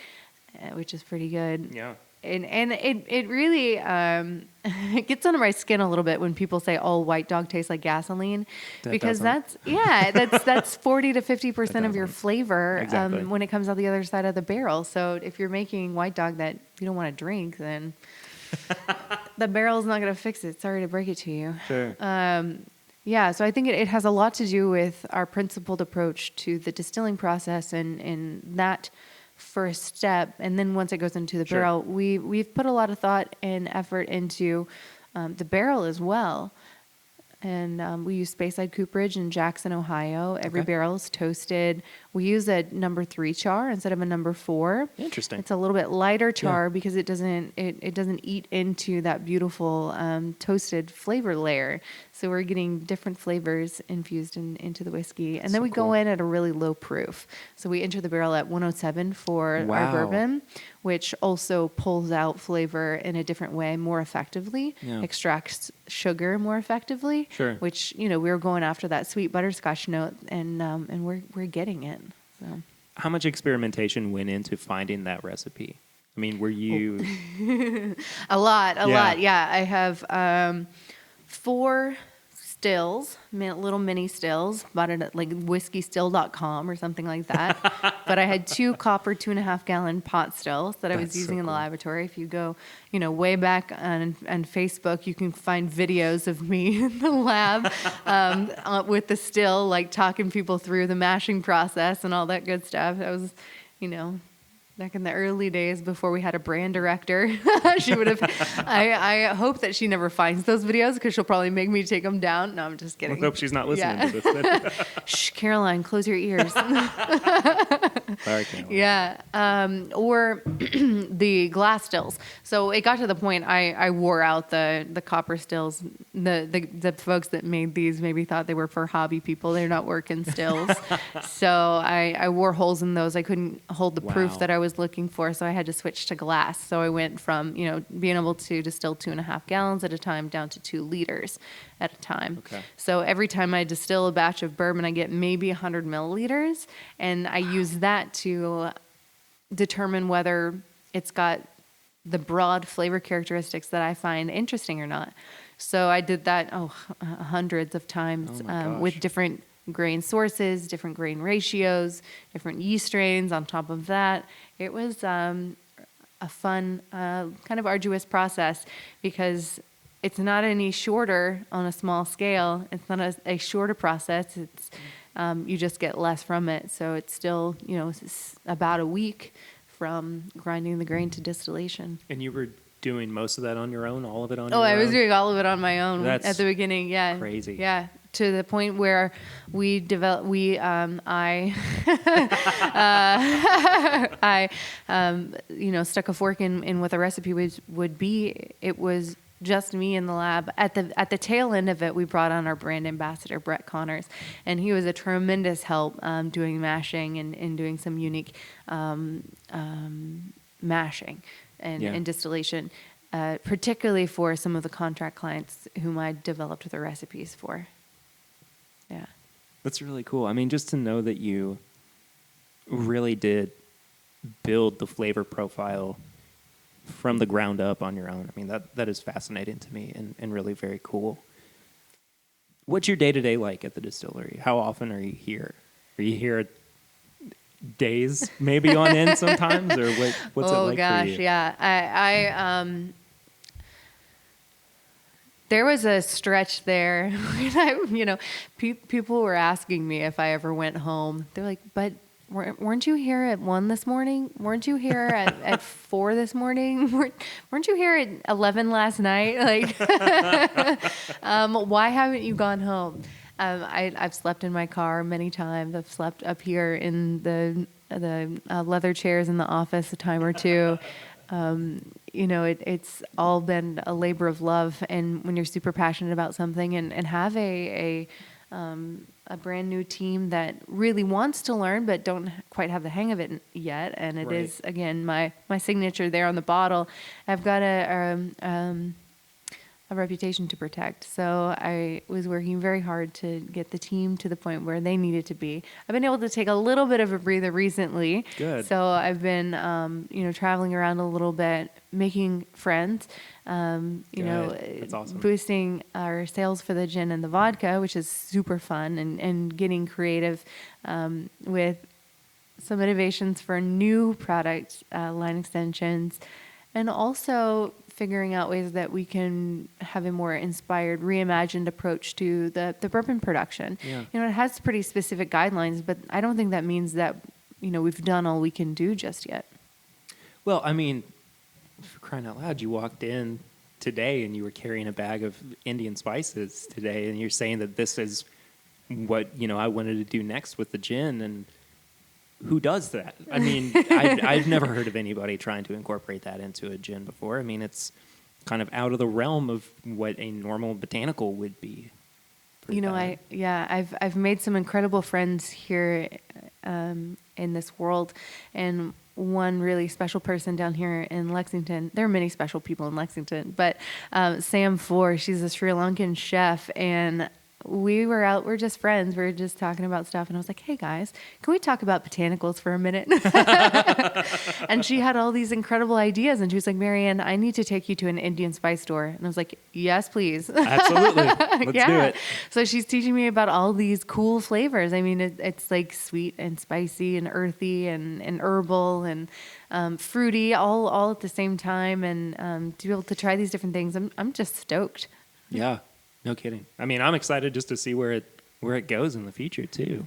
which is pretty good. Yeah. And it really it gets under my skin a little bit when people say, "Oh, white dog tastes like gasoline," because that's 40 to 50% of your flavor Exactly. when it comes out the other side of the barrel. So if you're making white dog that you don't want to drink, then the barrel's not going to fix it. Sorry to break it to you. Sure. Yeah, so I think it has a lot to do with our principled approach to the distilling process and that first step. And then once it goes into the barrel, we've put a lot of thought and effort into the barrel as well. And we use Speyside Cooperage in Jackson, Ohio. Every barrel is toasted. We use a number 3 char instead of a number 4. Interesting. It's a little bit lighter char because it doesn't eat into that beautiful toasted flavor layer. So we're getting different flavors infused into the whiskey. And then we go in at a really low proof. So we enter the barrel at 107 for our bourbon, which also pulls out flavor in a different way more effectively, extracts sugar more effectively, which, we're going after that sweet butterscotch note, and we're getting it. So. How much experimentation went into finding that recipe? I mean, were you... A lot. Yeah, I have 4 stills, little mini stills, bought it at like whiskeystill.com or something like that. But I had 2 copper 2.5 gallon pot stills that I was using in the laboratory. If you go, way back on Facebook, you can find videos of me in the lab with the still, like talking people through the mashing process and all that good stuff. That was, back in the early days before we had a brand director. She would have, I hope that she never finds those videos because she'll probably make me take them down. No, I'm just kidding. I hope she's not listening to this. Shh, Caroline, close your ears. Sorry, Caroline. Yeah. Or the glass stills. So it got to the point I wore out the copper stills. The folks that made these maybe thought they were for hobby people. They're not working stills. So I wore holes in those. I couldn't hold the proof that I was looking for, so I had to switch to glass. So I went from being able to distill 2.5 gallons at a time down to 2 liters at a time. Okay. So every time I distill a batch of bourbon, I get maybe 100 milliliters, and I use that to determine whether it's got the broad flavor characteristics that I find interesting or not. So I did that hundreds of times with different grain sources, different grain ratios, different yeast strains on top of that. It was a fun, kind of arduous process because it's not any shorter on a small scale. It's not a shorter process. It's you just get less from it. So it's still, it's about a week from grinding the grain to distillation. And you were doing most of that on your own, all of it on your own? Oh, I was doing all of it on my own at the beginning. Yeah. Crazy. Yeah. To the point where I stuck a fork in what the recipe would be. It was just me in the lab. At the tail end of it, we brought on our brand ambassador, Brett Connors, and he was a tremendous help doing mashing and doing some unique mashing and distillation, particularly for some of the contract clients whom I developed the recipes for. Yeah. That's really cool. I mean, just to know that you really did build the flavor profile from the ground up on your own. I mean, that is fascinating to me and really very cool. What's your day-to-day like at the distillery? How often are you here? Are you here days maybe on end sometimes? Or what's it like for you? Yeah. I there was a stretch there when people were asking me if I ever went home. They're like, but weren't you here at 1 this morning? Weren't you here at 4 this morning? Weren't you here at 11 last night? Like, why haven't you gone home? I've slept in my car many times. I've slept up here in the leather chairs in the office a time or two. It's all been a labor of love. And when you're super passionate about something and have a brand new team that really wants to learn but don't quite have the hang of it yet, and it is, again, my signature there on the bottle. I've got a reputation to protect. So I was working very hard to get the team to the point where they needed to be. I've been able to take a little bit of a breather recently. Good. So I've been, traveling around a little bit, making friends, That's awesome. boosting our sales for the gin and the vodka, which is super fun, and getting creative with some innovations for new product line extensions, and also figuring out ways that we can have a more inspired, reimagined approach to the bourbon production. Yeah. It has pretty specific guidelines, but I don't think that means that, we've done all we can do just yet. Well, I mean, for crying out loud, you walked in today and you were carrying a bag of Indian spices today, and you're saying that this is what, I wanted to do next with the gin, and who does that? I mean, I've never heard of anybody trying to incorporate that into a gin before. I mean, it's kind of out of the realm of what a normal botanical would be. I've made some incredible friends here in this world, and one really special person down here in Lexington. There are many special people in Lexington, but Sam Four, she's a Sri Lankan chef, and we're just friends. We were just talking about stuff, and I was like, "Hey guys, can we talk about botanicals for a minute?" And she had all these incredible ideas, and she was like, "Marianne, I need to take you to an Indian spice store." And I was like, "Yes, please." Absolutely. Let's do it. So she's teaching me about all these cool flavors. I mean, it's like sweet and spicy and earthy and herbal and fruity, all at the same time, and to be able to try these different things, I'm just stoked. Yeah. No kidding. I mean, I'm excited just to see where it goes in the future too.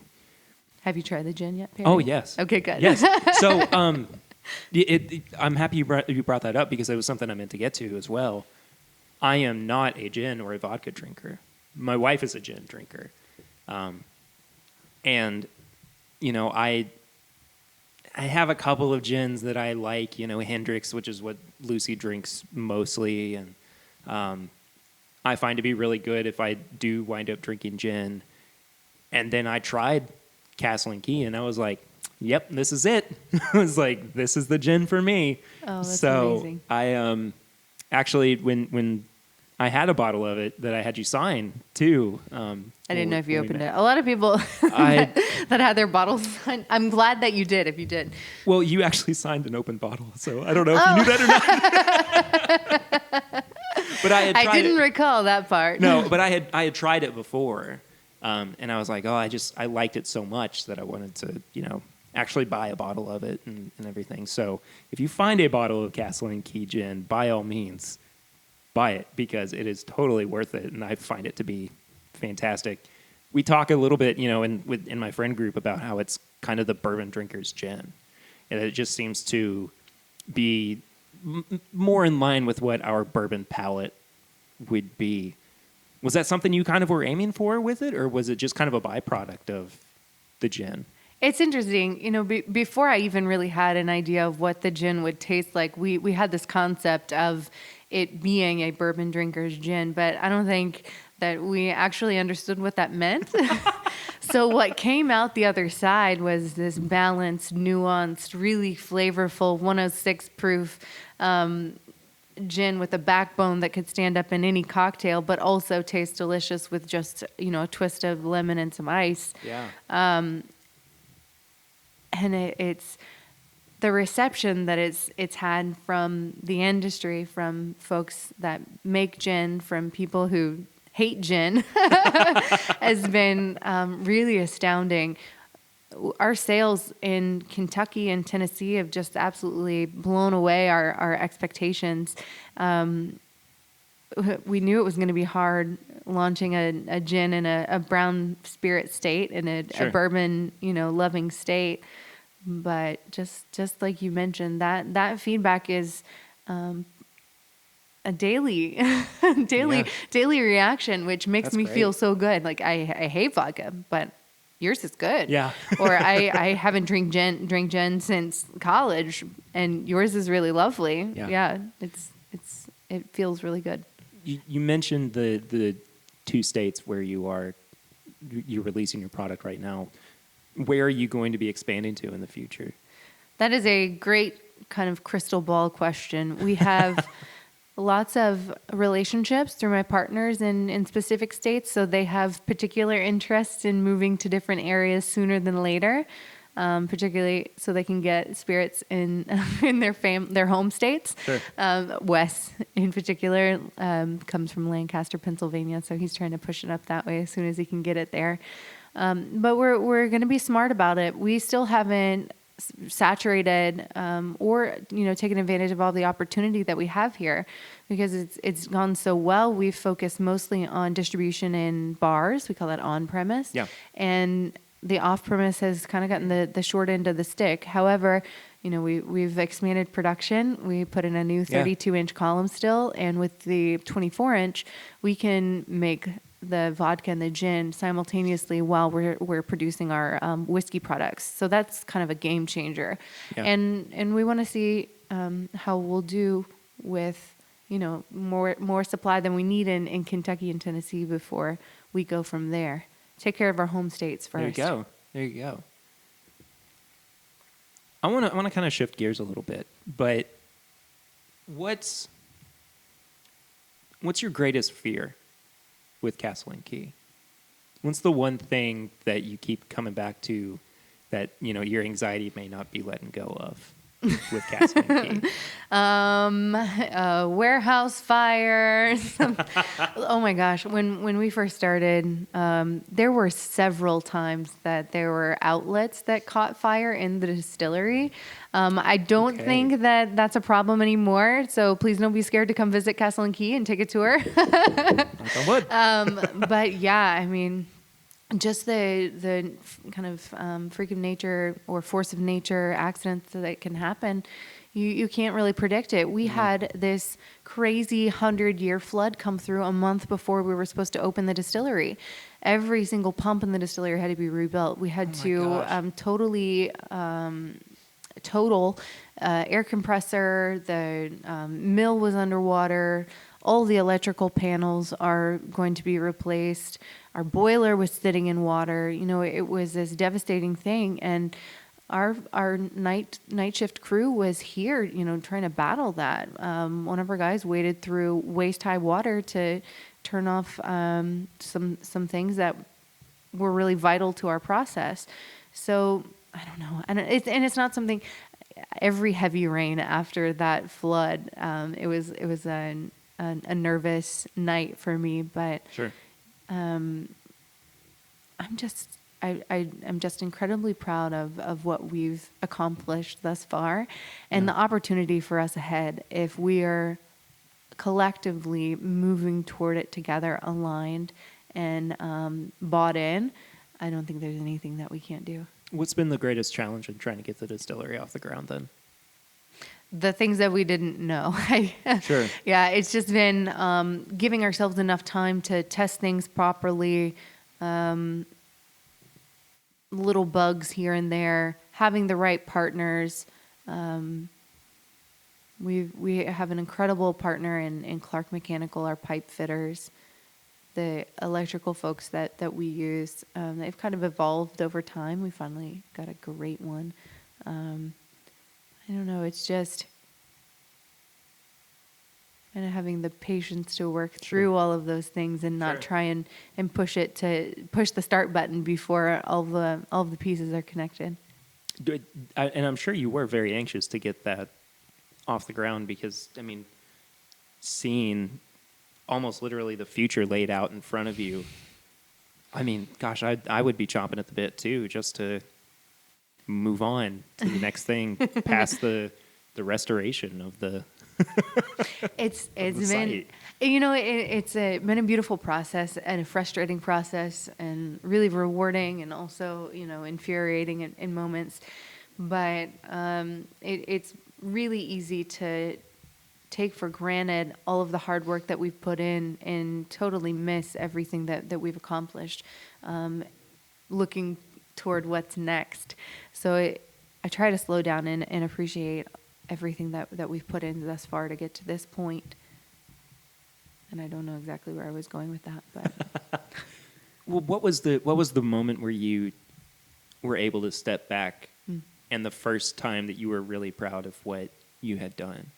Have you tried the gin yet, Perry? Oh yes. Okay, good. Yes. So I'm happy you brought that up, because it was something I meant to get to as well. I am not a gin or a vodka drinker. My wife is a gin drinker, and I have a couple of gins that I like. Hendrick's, which is what Lucy drinks mostly, and I find to be really good if I do wind up drinking gin. And then I tried Castle and Key, and I was like, yep, this is it. I was like, this is the gin for me. Oh, that's so amazing. I actually, when I had a bottle of it that I had you sign too. I didn't know if you opened it. A lot of people that had their bottles signed. I'm glad that you did, if you did. Well, you actually signed an open bottle, so I don't know if you knew that or not. But I didn't recall that part. No, but I had tried it before, and I was like, I liked it so much that I wanted to, actually buy a bottle of it and everything. So if you find a bottle of Castle and Key gin, by all means, buy it, because it is totally worth it, and I find it to be fantastic. We talk a little bit, in my friend group, about how it's kind of the bourbon drinker's gin, and it just seems to be more in line with what our bourbon palate would be. Was that something you kind of were aiming for with it, or was it just kind of a byproduct of the gin? It's interesting. Before I even really had an idea of what the gin would taste like, we had this concept of it being a bourbon drinker's gin, but I don't think that we actually understood what that meant. So what came out the other side was this balanced, nuanced, really flavorful 106 proof gin with a backbone that could stand up in any cocktail, but also taste delicious with just, a twist of lemon and some ice. Yeah. And it's the reception that it's had from the industry, from folks that make gin, from people who hate gin, has been really astounding. Our sales in Kentucky and Tennessee have just absolutely blown away our expectations. We knew it was going to be hard launching a gin in a brown spirit state, in a bourbon, loving state. But just like you mentioned, that feedback is a daily Yeah. daily reaction, which makes That's me great. feel so good. Like I hate vodka, but yours is good. Yeah. Or I haven't drank gin since college, and yours is really lovely. Yeah. Yeah, it feels really good. You mentioned the two states where you're releasing your product right now. Where are you going to be expanding to in the future? That is a great kind of crystal ball question. We have lots of relationships through my partners in specific states, so they have particular interests in moving to different areas sooner than later, particularly so they can get spirits in in their home states. Sure. Wes, in particular, comes from Lancaster, Pennsylvania, so he's trying to push it up that way as soon as he can get it there. But we're going to be smart about it. We still haven't saturated or taken advantage of all the opportunity that we have here, because it's gone so well. We've focused mostly on distribution in bars. We call that on premise. Yeah. And the off premise has kind of gotten the short end of the stick. However, we've expanded production. We put in a new 32-inch column still, and with the 24-inch, we can make the vodka and the gin simultaneously while we're producing our whiskey products. So that's kind of a game changer. Yeah. And we want to see how we'll do with more supply than we need in Kentucky and Tennessee before we go from there. Take care of our home states first. There you go. I want to kind of shift gears a little bit, but what's your greatest fear with Castle and Key? What's the one thing that you keep coming back to that your anxiety may not be letting go of with Castle and Key? Warehouse fire. Oh my gosh. When we first started, there were several times that there were outlets that caught fire in the distillery. I don't think that that's a problem anymore. So please don't be scared to come visit Castle and Key and take a tour. Knock on wood. But yeah, I mean, just the kind of freak of nature or force of nature accidents that can happen, you can't really predict it. We had this crazy 100-year flood come through a month before we were supposed to open the distillery. Every single pump in the distillery had to be rebuilt. We had to total air compressor. The mill was underwater. All the electrical panels are going to be replaced. Our boiler was sitting in water. It was this devastating thing. And our night shift crew was here, trying to battle that. One of our guys waded through waist high water to turn off some things that were really vital to our process. So I don't know, and it's not something. Every heavy rain after that flood, it was a nervous night for me, but Sure. I'm just incredibly proud of what we've accomplished thus far, and the opportunity for us ahead if we are collectively moving toward it together, aligned and bought in. I don't think there's anything that we can't do. What's been the greatest challenge in trying to get the distillery off the ground then? The things that we didn't know. Sure. Yeah, it's just been giving ourselves enough time to test things properly, little bugs here and there, having the right partners. We have an incredible partner in Clark Mechanical, our pipe fitters. The electrical folks that we use, they've kind of evolved over time. We finally got a great one. I don't know, it's just kind of having the patience to work through all of those things and not try and push the start button before all the pieces are connected. And I'm sure you were very anxious to get that off the ground because, I mean, seeing almost literally the future laid out in front of you, I mean, gosh, I would be chomping at the bit too, just to move on to the next thing past the restoration of the it's the been site. it's been a beautiful process and a frustrating process and really rewarding and also infuriating in moments, but it's really easy to take for granted all of the hard work that we've put in and totally miss everything that we've accomplished, looking toward what's next. So I try to slow down and appreciate everything that we've put in thus far to get to this point. And I don't know exactly where I was going with that, but Well, what was the moment where you were able to step back, and the first time that you were really proud of what you had done?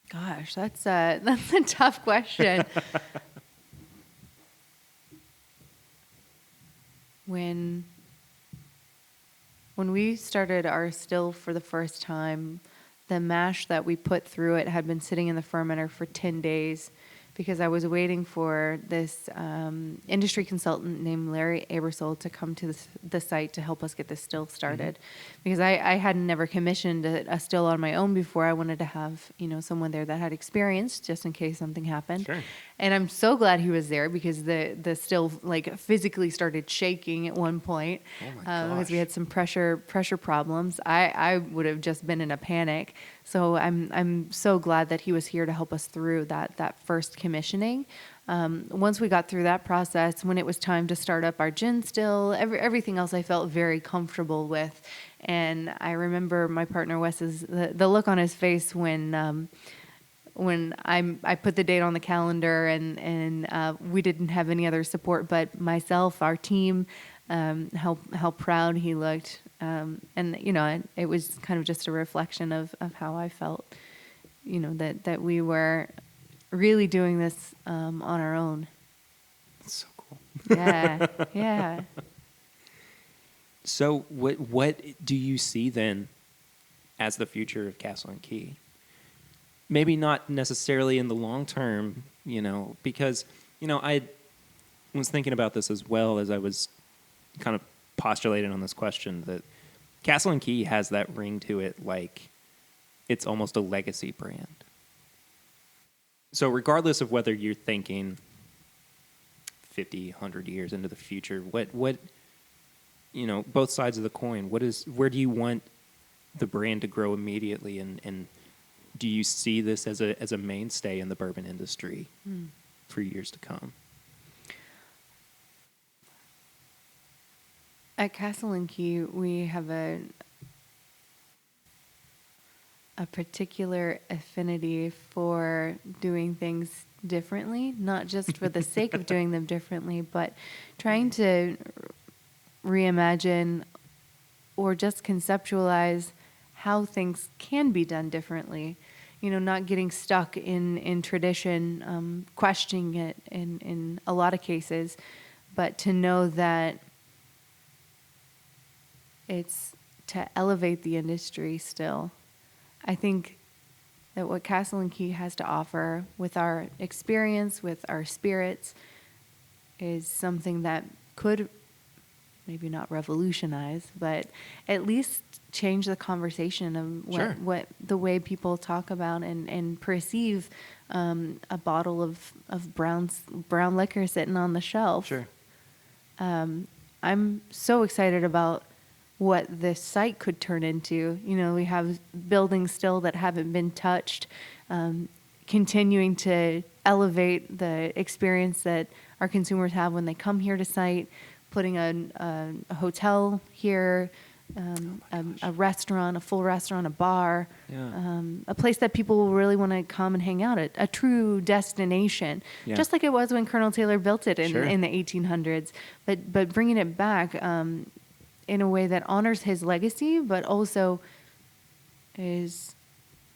Gosh, that's a tough question. When we started our still for the first time, the mash that we put through it had been sitting in the fermenter for 10 days because I was waiting for this industry consultant named Larry Abersol to come to the site to help us get this still started. Because I had never commissioned a still on my own before. I wanted to have, someone there that had experience just in case something happened. Sure. And I'm so glad he was there because the still like physically started shaking at one point. Oh my gosh. Because we had some pressure problems. I would have just been in a panic. So I'm so glad that he was here to help us through that first commissioning. Once we got through that process, when it was time to start up our gin still, everything else I felt very comfortable with. And I remember my partner Wes's the look on his face when I put the date on the calendar and we didn't have any other support but myself, our team, how proud he looked. And it was kind of just a reflection of how I felt, that we were really doing this on our own. That's so cool. Yeah. So what do you see then as the future of Castle and Key? Maybe not necessarily in the long term, because, I was thinking about this as well as I was kind of postulating on this question, that Castle and Key has that ring to it, like it's almost a legacy brand. So regardless of whether you're thinking 50, 100 years into the future, what both sides of the coin, where do you want the brand to grow immediately, and do you see this as a mainstay in the bourbon industry for years to come? At Castle and Key, we have a particular affinity for doing things differently, not just for the sake of doing them differently, but trying to reimagine or just conceptualize how things can be done differently. Not getting stuck in tradition, questioning it in a lot of cases, but to know that it's to elevate the industry still. I think that what Castle and Key has to offer with our experience, with our spirits, is something that could maybe not revolutionize, but at least change the conversation of what the way people talk about and perceive a bottle of brown liquor sitting on the shelf. Sure. I'm so excited about what this site could turn into. We have buildings still that haven't been touched, continuing to elevate the experience that our consumers have when they come here to site, putting a hotel here, a restaurant, a full restaurant, a bar, a place that people will really want to come and hang out at, a true destination, just like it was when Colonel Taylor built it in the 1800s, but bringing it back in a way that honors his legacy, but also is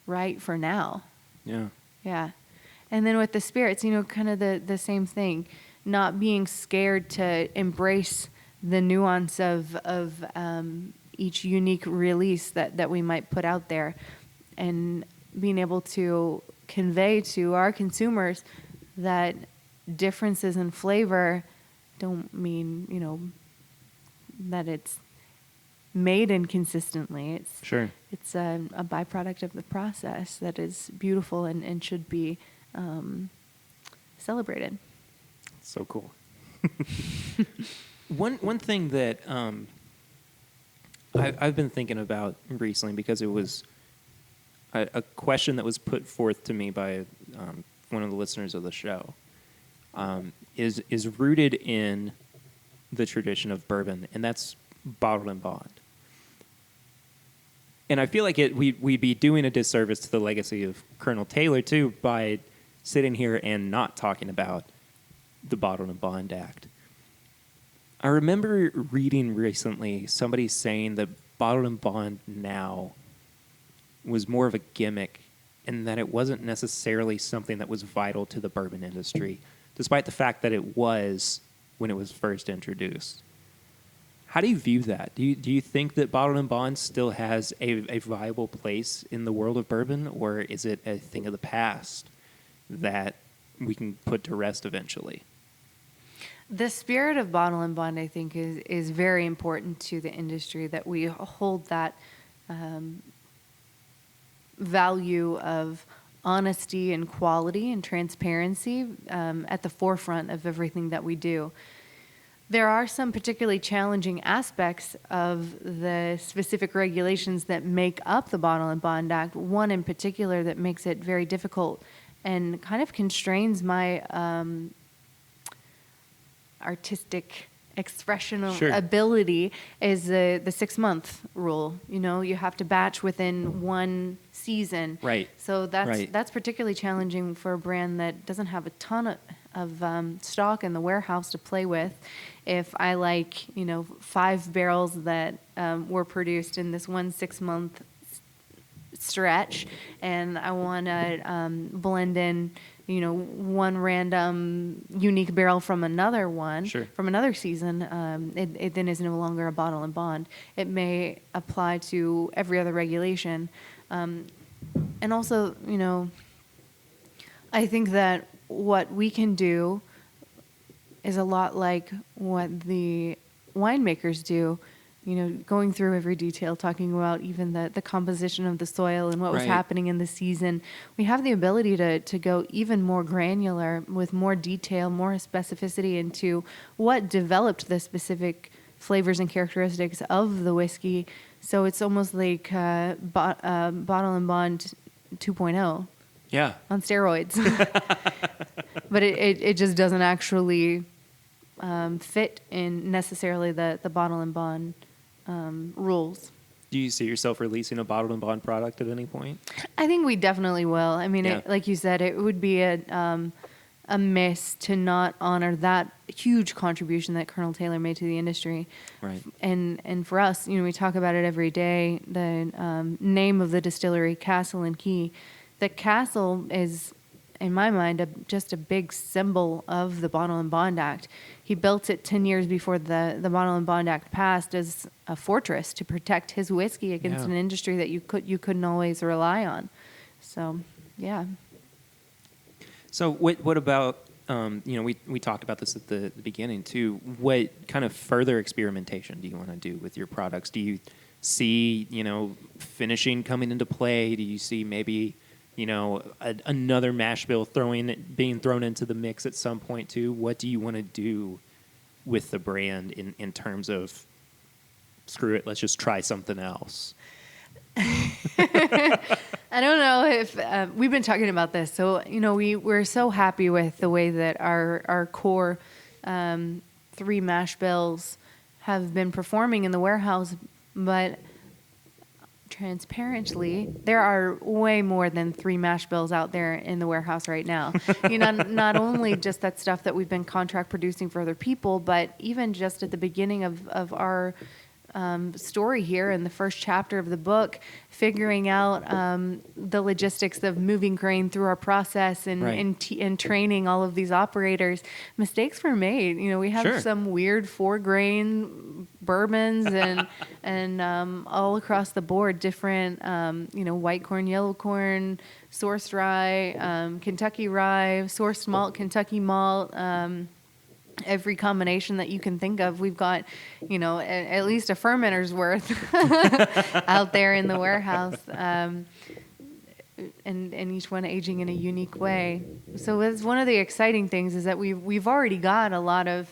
right for now. Yeah. And then with the spirits, kind of the same thing, not being scared to embrace the nuance of each unique release that we might put out there, and being able to convey to our consumers that differences in flavor don't mean, that it's made inconsistently. It's a byproduct of the process that is beautiful and should be celebrated. So cool. One thing that I've been thinking about recently, because it was a question that was put forth to me by one of the listeners of the show, is rooted in the tradition of bourbon, and that's bottled and bond. And I feel like we'd be doing a disservice to the legacy of Colonel Taylor too by sitting here and not talking about the Bottled and Bond Act. I remember reading recently somebody saying that Bottled and Bond now was more of a gimmick, and that it wasn't necessarily something that was vital to the bourbon industry, despite the fact that it was when it was first introduced. How do you view that? Do you think that Bottled and Bond still has a viable place in the world of bourbon, or is it a thing of the past that we can put to rest eventually? The spirit of Bottle and Bond, I think, is very important to the industry, that we hold that value of honesty and quality and transparency at the forefront of everything that we do. There are some particularly challenging aspects of the specific regulations that make up the Bottle and Bond Act. One in particular that makes it very difficult and kind of constrains my artistic expressional Sure. ability is the 6-month rule. You know, you have to batch within one season. Right. So Right. that's particularly challenging for a brand that doesn't have a ton of stock in the warehouse to play with. If I like, 5 barrels that were produced in this one 6-month stretch, and I want to blend in, one random unique barrel from another one, Sure. from another season, it then is no longer a Bottle and Bond. It may apply to every other regulation. And also, I think that what we can do is a lot like what the winemakers do, going through every detail, talking about even the composition of the soil and what was Right. happening in the season. We have the ability to go even more granular with more detail, more specificity into what developed the specific flavors and characteristics of the whiskey. So it's almost like Bottle and Bond 2.0 Yeah. on steroids. But it just doesn't actually fit in necessarily the Bottle and Bond rules. Do you see yourself releasing a Bottled and Bond product at any point? I think we definitely will. I mean, Yeah. like you said, it would be a miss to not honor that huge contribution that Colonel Taylor made to the industry. Right. And for us, we talk about it every day. The name of the distillery, Castle and Key. The castle is, in my mind, just a big symbol of the Bottle and Bond Act. He built it 10 years before the Bottle and Bond Act passed as a fortress to protect his whiskey against Yeah. an industry that you couldn't always rely on. So, yeah. So what about, we talked about this at the beginning too. What kind of further experimentation do you want to do with your products? Do you see, finishing coming into play? Do you see maybe, another mash bill being thrown into the mix at some point too? What do you want to do with the brand in terms of, screw it, let's just try something else? I don't know if we've been talking about this. So, we're so happy with the way that our core 3 mash bills have been performing in the warehouse, but transparently, there are way more than 3 mash bills out there in the warehouse right now. Not only just that stuff that we've been contract producing for other people, but even just at the beginning of our story here in the first chapter of the book, figuring out the logistics of moving grain through our process and, Right. and training all of these operators. Mistakes were made. We have Sure. some weird 4-grain bourbons and all across the board, different white corn, yellow corn, sourced rye, Kentucky rye, sourced malt, Kentucky malt. Every combination that you can think of, we've got, at least a fermenter's worth out there in the warehouse, and each one aging in a unique way. So it's one of the exciting things is that we've already got a lot of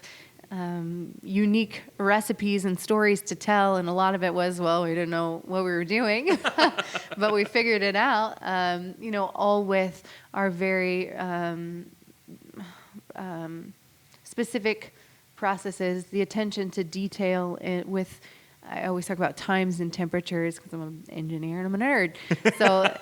unique recipes and stories to tell, and a lot of it was, well, we didn't know what we were doing, but we figured it out. All with our very specific processes, the attention to detail with. I always talk about times and temperatures because I'm an engineer and I'm a nerd. So,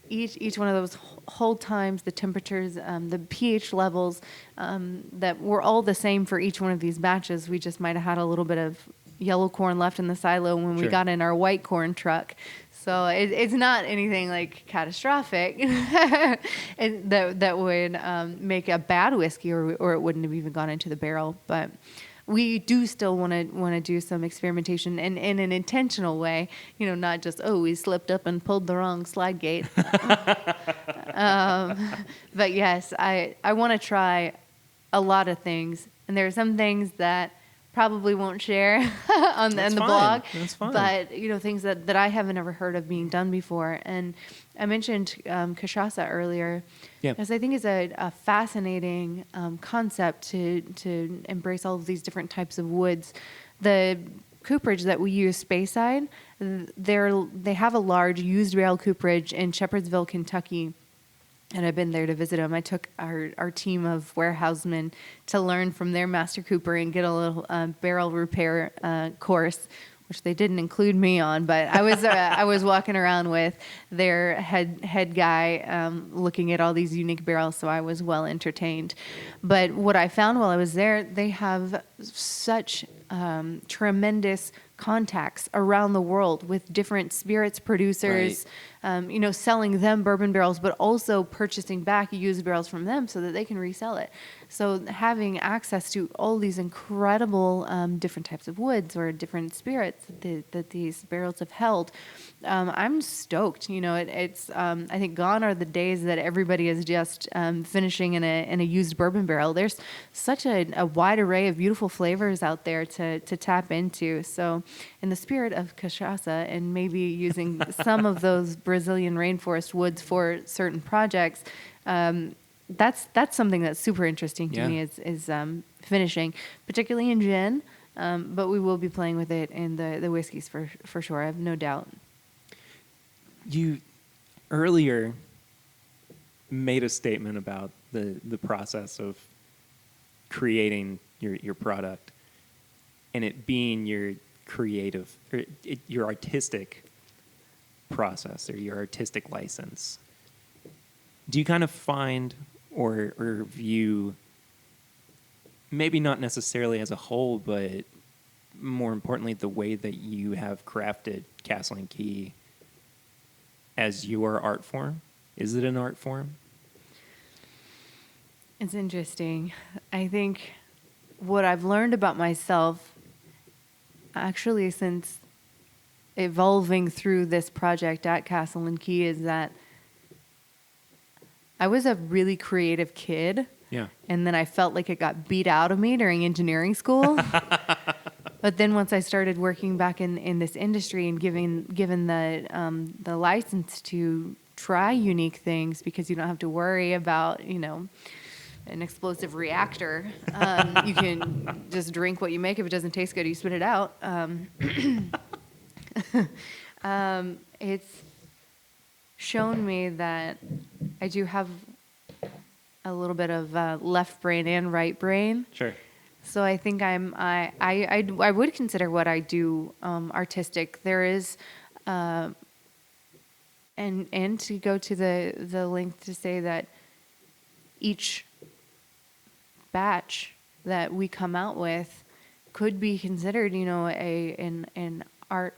each one of those hold times, the temperatures, the pH levels, that were all the same for each one of these batches. We just might have had a little bit of yellow corn left in the silo when we got in our white corn truck. So it's not anything like catastrophic and that would make a bad whiskey, or it wouldn't have even gone into the barrel. But we do still want to do some experimentation and in an intentional way, not just, we slipped up and pulled the wrong slide gate. But yes, I want to try a lot of things, and there are some things that probably won't share on the blog. That's fine. But things that I haven't ever heard of being done before. And I mentioned cachaça earlier, because I think is a fascinating concept to embrace all of these different types of woods. The cooperage that we use, Speyside, they have a large used barrel cooperage in Shepherdsville, Kentucky. And I've been there to visit them. I took our team of warehousemen to learn from their master cooper and get a little barrel repair course, which they didn't include me on. But I was walking around with their head guy looking at all these unique barrels, so I was well entertained. But what I found while I was there, they have such tremendous contacts around the world with different spirits producers, selling them bourbon barrels, but also purchasing back used barrels from them so that they can resell it. So having access to all these incredible different types of woods or different spirits that these barrels have held, I'm stoked. It's I think gone are the days that everybody is just finishing in a used bourbon barrel. There's such a wide array of beautiful flavors out there to tap into. So in the spirit of cachaça and maybe using some of those Brazilian rainforest woods for certain projects, that's something that's super interesting to me is finishing, particularly in gin, but we will be playing with it in the whiskeys for sure. I have no doubt. You earlier made a statement about the process of creating your product and it being your creative, or your artistic process or your artistic license. Do you kind of find or view, maybe not necessarily as a whole, but more importantly, the way that you have crafted Castle and Key as your art form? Is it an art form? It's interesting. I think what I've learned about myself, actually, since evolving through this project at Castle and Key, is that I was a really creative kid. Yeah. And then I felt like it got beat out of me during engineering school. But then once I started working back in this industry and given the license to try unique things, because you don't have to worry about, an explosive reactor. You can just drink what you make. If it doesn't taste good, you spit it out. It's shown me that I do have a little bit of left brain and right brain. Sure. So I think I would consider what I do artistic. There is, and to go to the length to say that each batch that we come out with could be considered, an art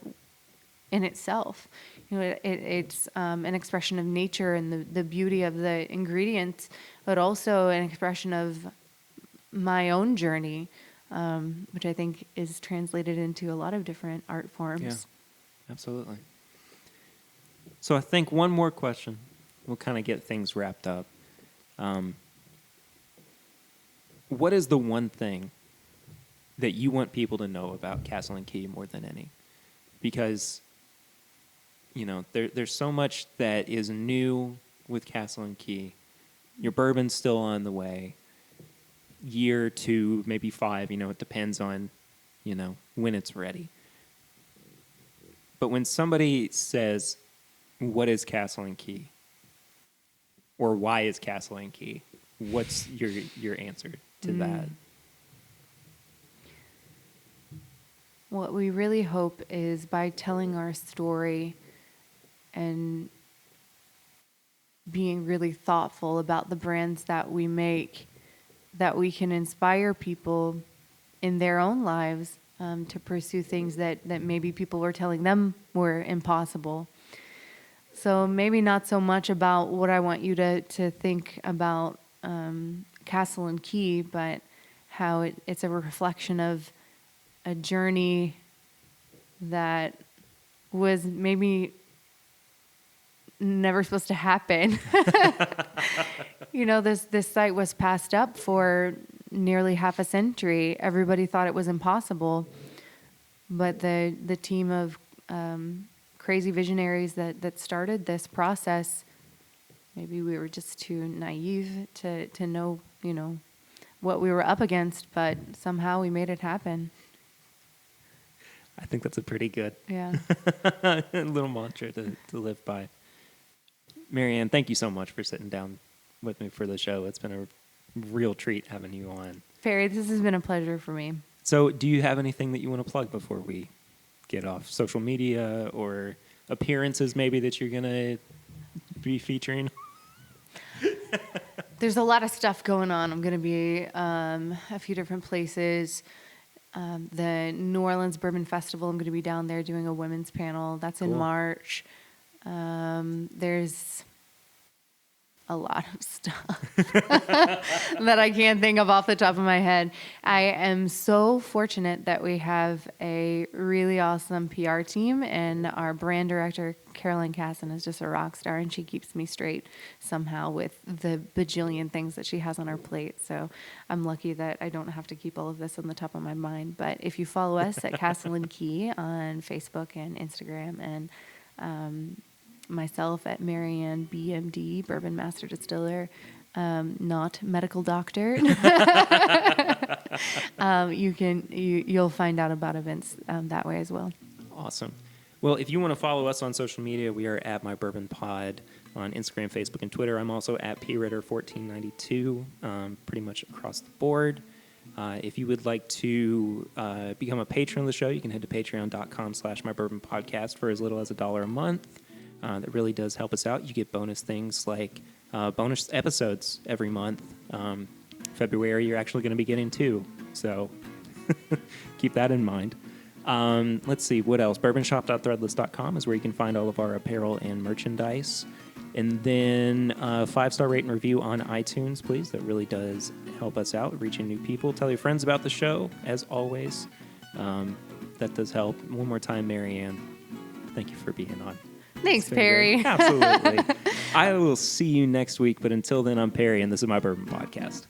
in itself. It's an expression of nature and the beauty of the ingredients, but also an expression of my own journey, which I think is translated into a lot of different art forms. Yeah, absolutely. So I think one more question. We'll kind of get things wrapped up. What is the one thing that you want people to know about Castle and Key more than any? Because, there's so much that is new with Castle and Key. Your bourbon's still on the way. year to maybe 5. It depends on, when it's ready. But when somebody says, what is Castle and Key? Or why is Castle and Key? What's your answer to that? What we really hope is by telling our story and being really thoughtful about the brands that we make, that we can inspire people in their own lives to pursue things that maybe people were telling them were impossible. So maybe not so much about what I want you to think about Castle and Key, but how it's a reflection of a journey that was maybe never supposed to happen. This site was passed up for nearly half a century. Everybody thought it was impossible, but the team of crazy visionaries that started this process, maybe we were just too naive to know, what we were up against, but somehow we made it happen. I think that's a pretty good little mantra to live by. Marianne, thank you so much for sitting down with me for the show. It's been a real treat having you on. Perry, this has been a pleasure for me. So do you have anything that you want to plug before we get off? Social media or appearances maybe that you're going to be featuring? There's a lot of stuff going on. I'm going to be a few different places. The New Orleans Bourbon Festival, I'm going to be down there doing a women's panel. That's in March. There's a lot of stuff that I can't think of off the top of my head. I am so fortunate that we have a really awesome PR team, and our brand director, Caroline Casson, is just a rock star, and she keeps me straight somehow with the bajillion things that she has on her plate. So I'm lucky that I don't have to keep all of this on the top of my mind. But if you follow us at Castle and Key on Facebook and Instagram, and myself at Marianne BMD, Bourbon Master Distiller, not medical doctor. You'll find out about events that way as well. Awesome. Well, if you want to follow us on social media, we are at My Bourbon Pod on Instagram, Facebook, and Twitter. I'm also at pritter1492, pretty much across the board. If you would like to become a patron of the show, you can head to patreon.com/mybourbonpodcast for as little as $1 a month. That really does help us out. You get bonus things like bonus episodes every month. February, you're actually going to be getting 2, so keep that in mind. Let's see, what else? Bourbonshop.threadless.com is where you can find all of our apparel and merchandise. And then 5-star rate and review on iTunes, please. That really does help us out, reaching new people. Tell your friends about the show, as always. That does help. One more time, Marianne, thank you for being on. Thanks, Perry. Absolutely. I will see you next week, but until then, I'm Perry, and this is My Bourbon Podcast.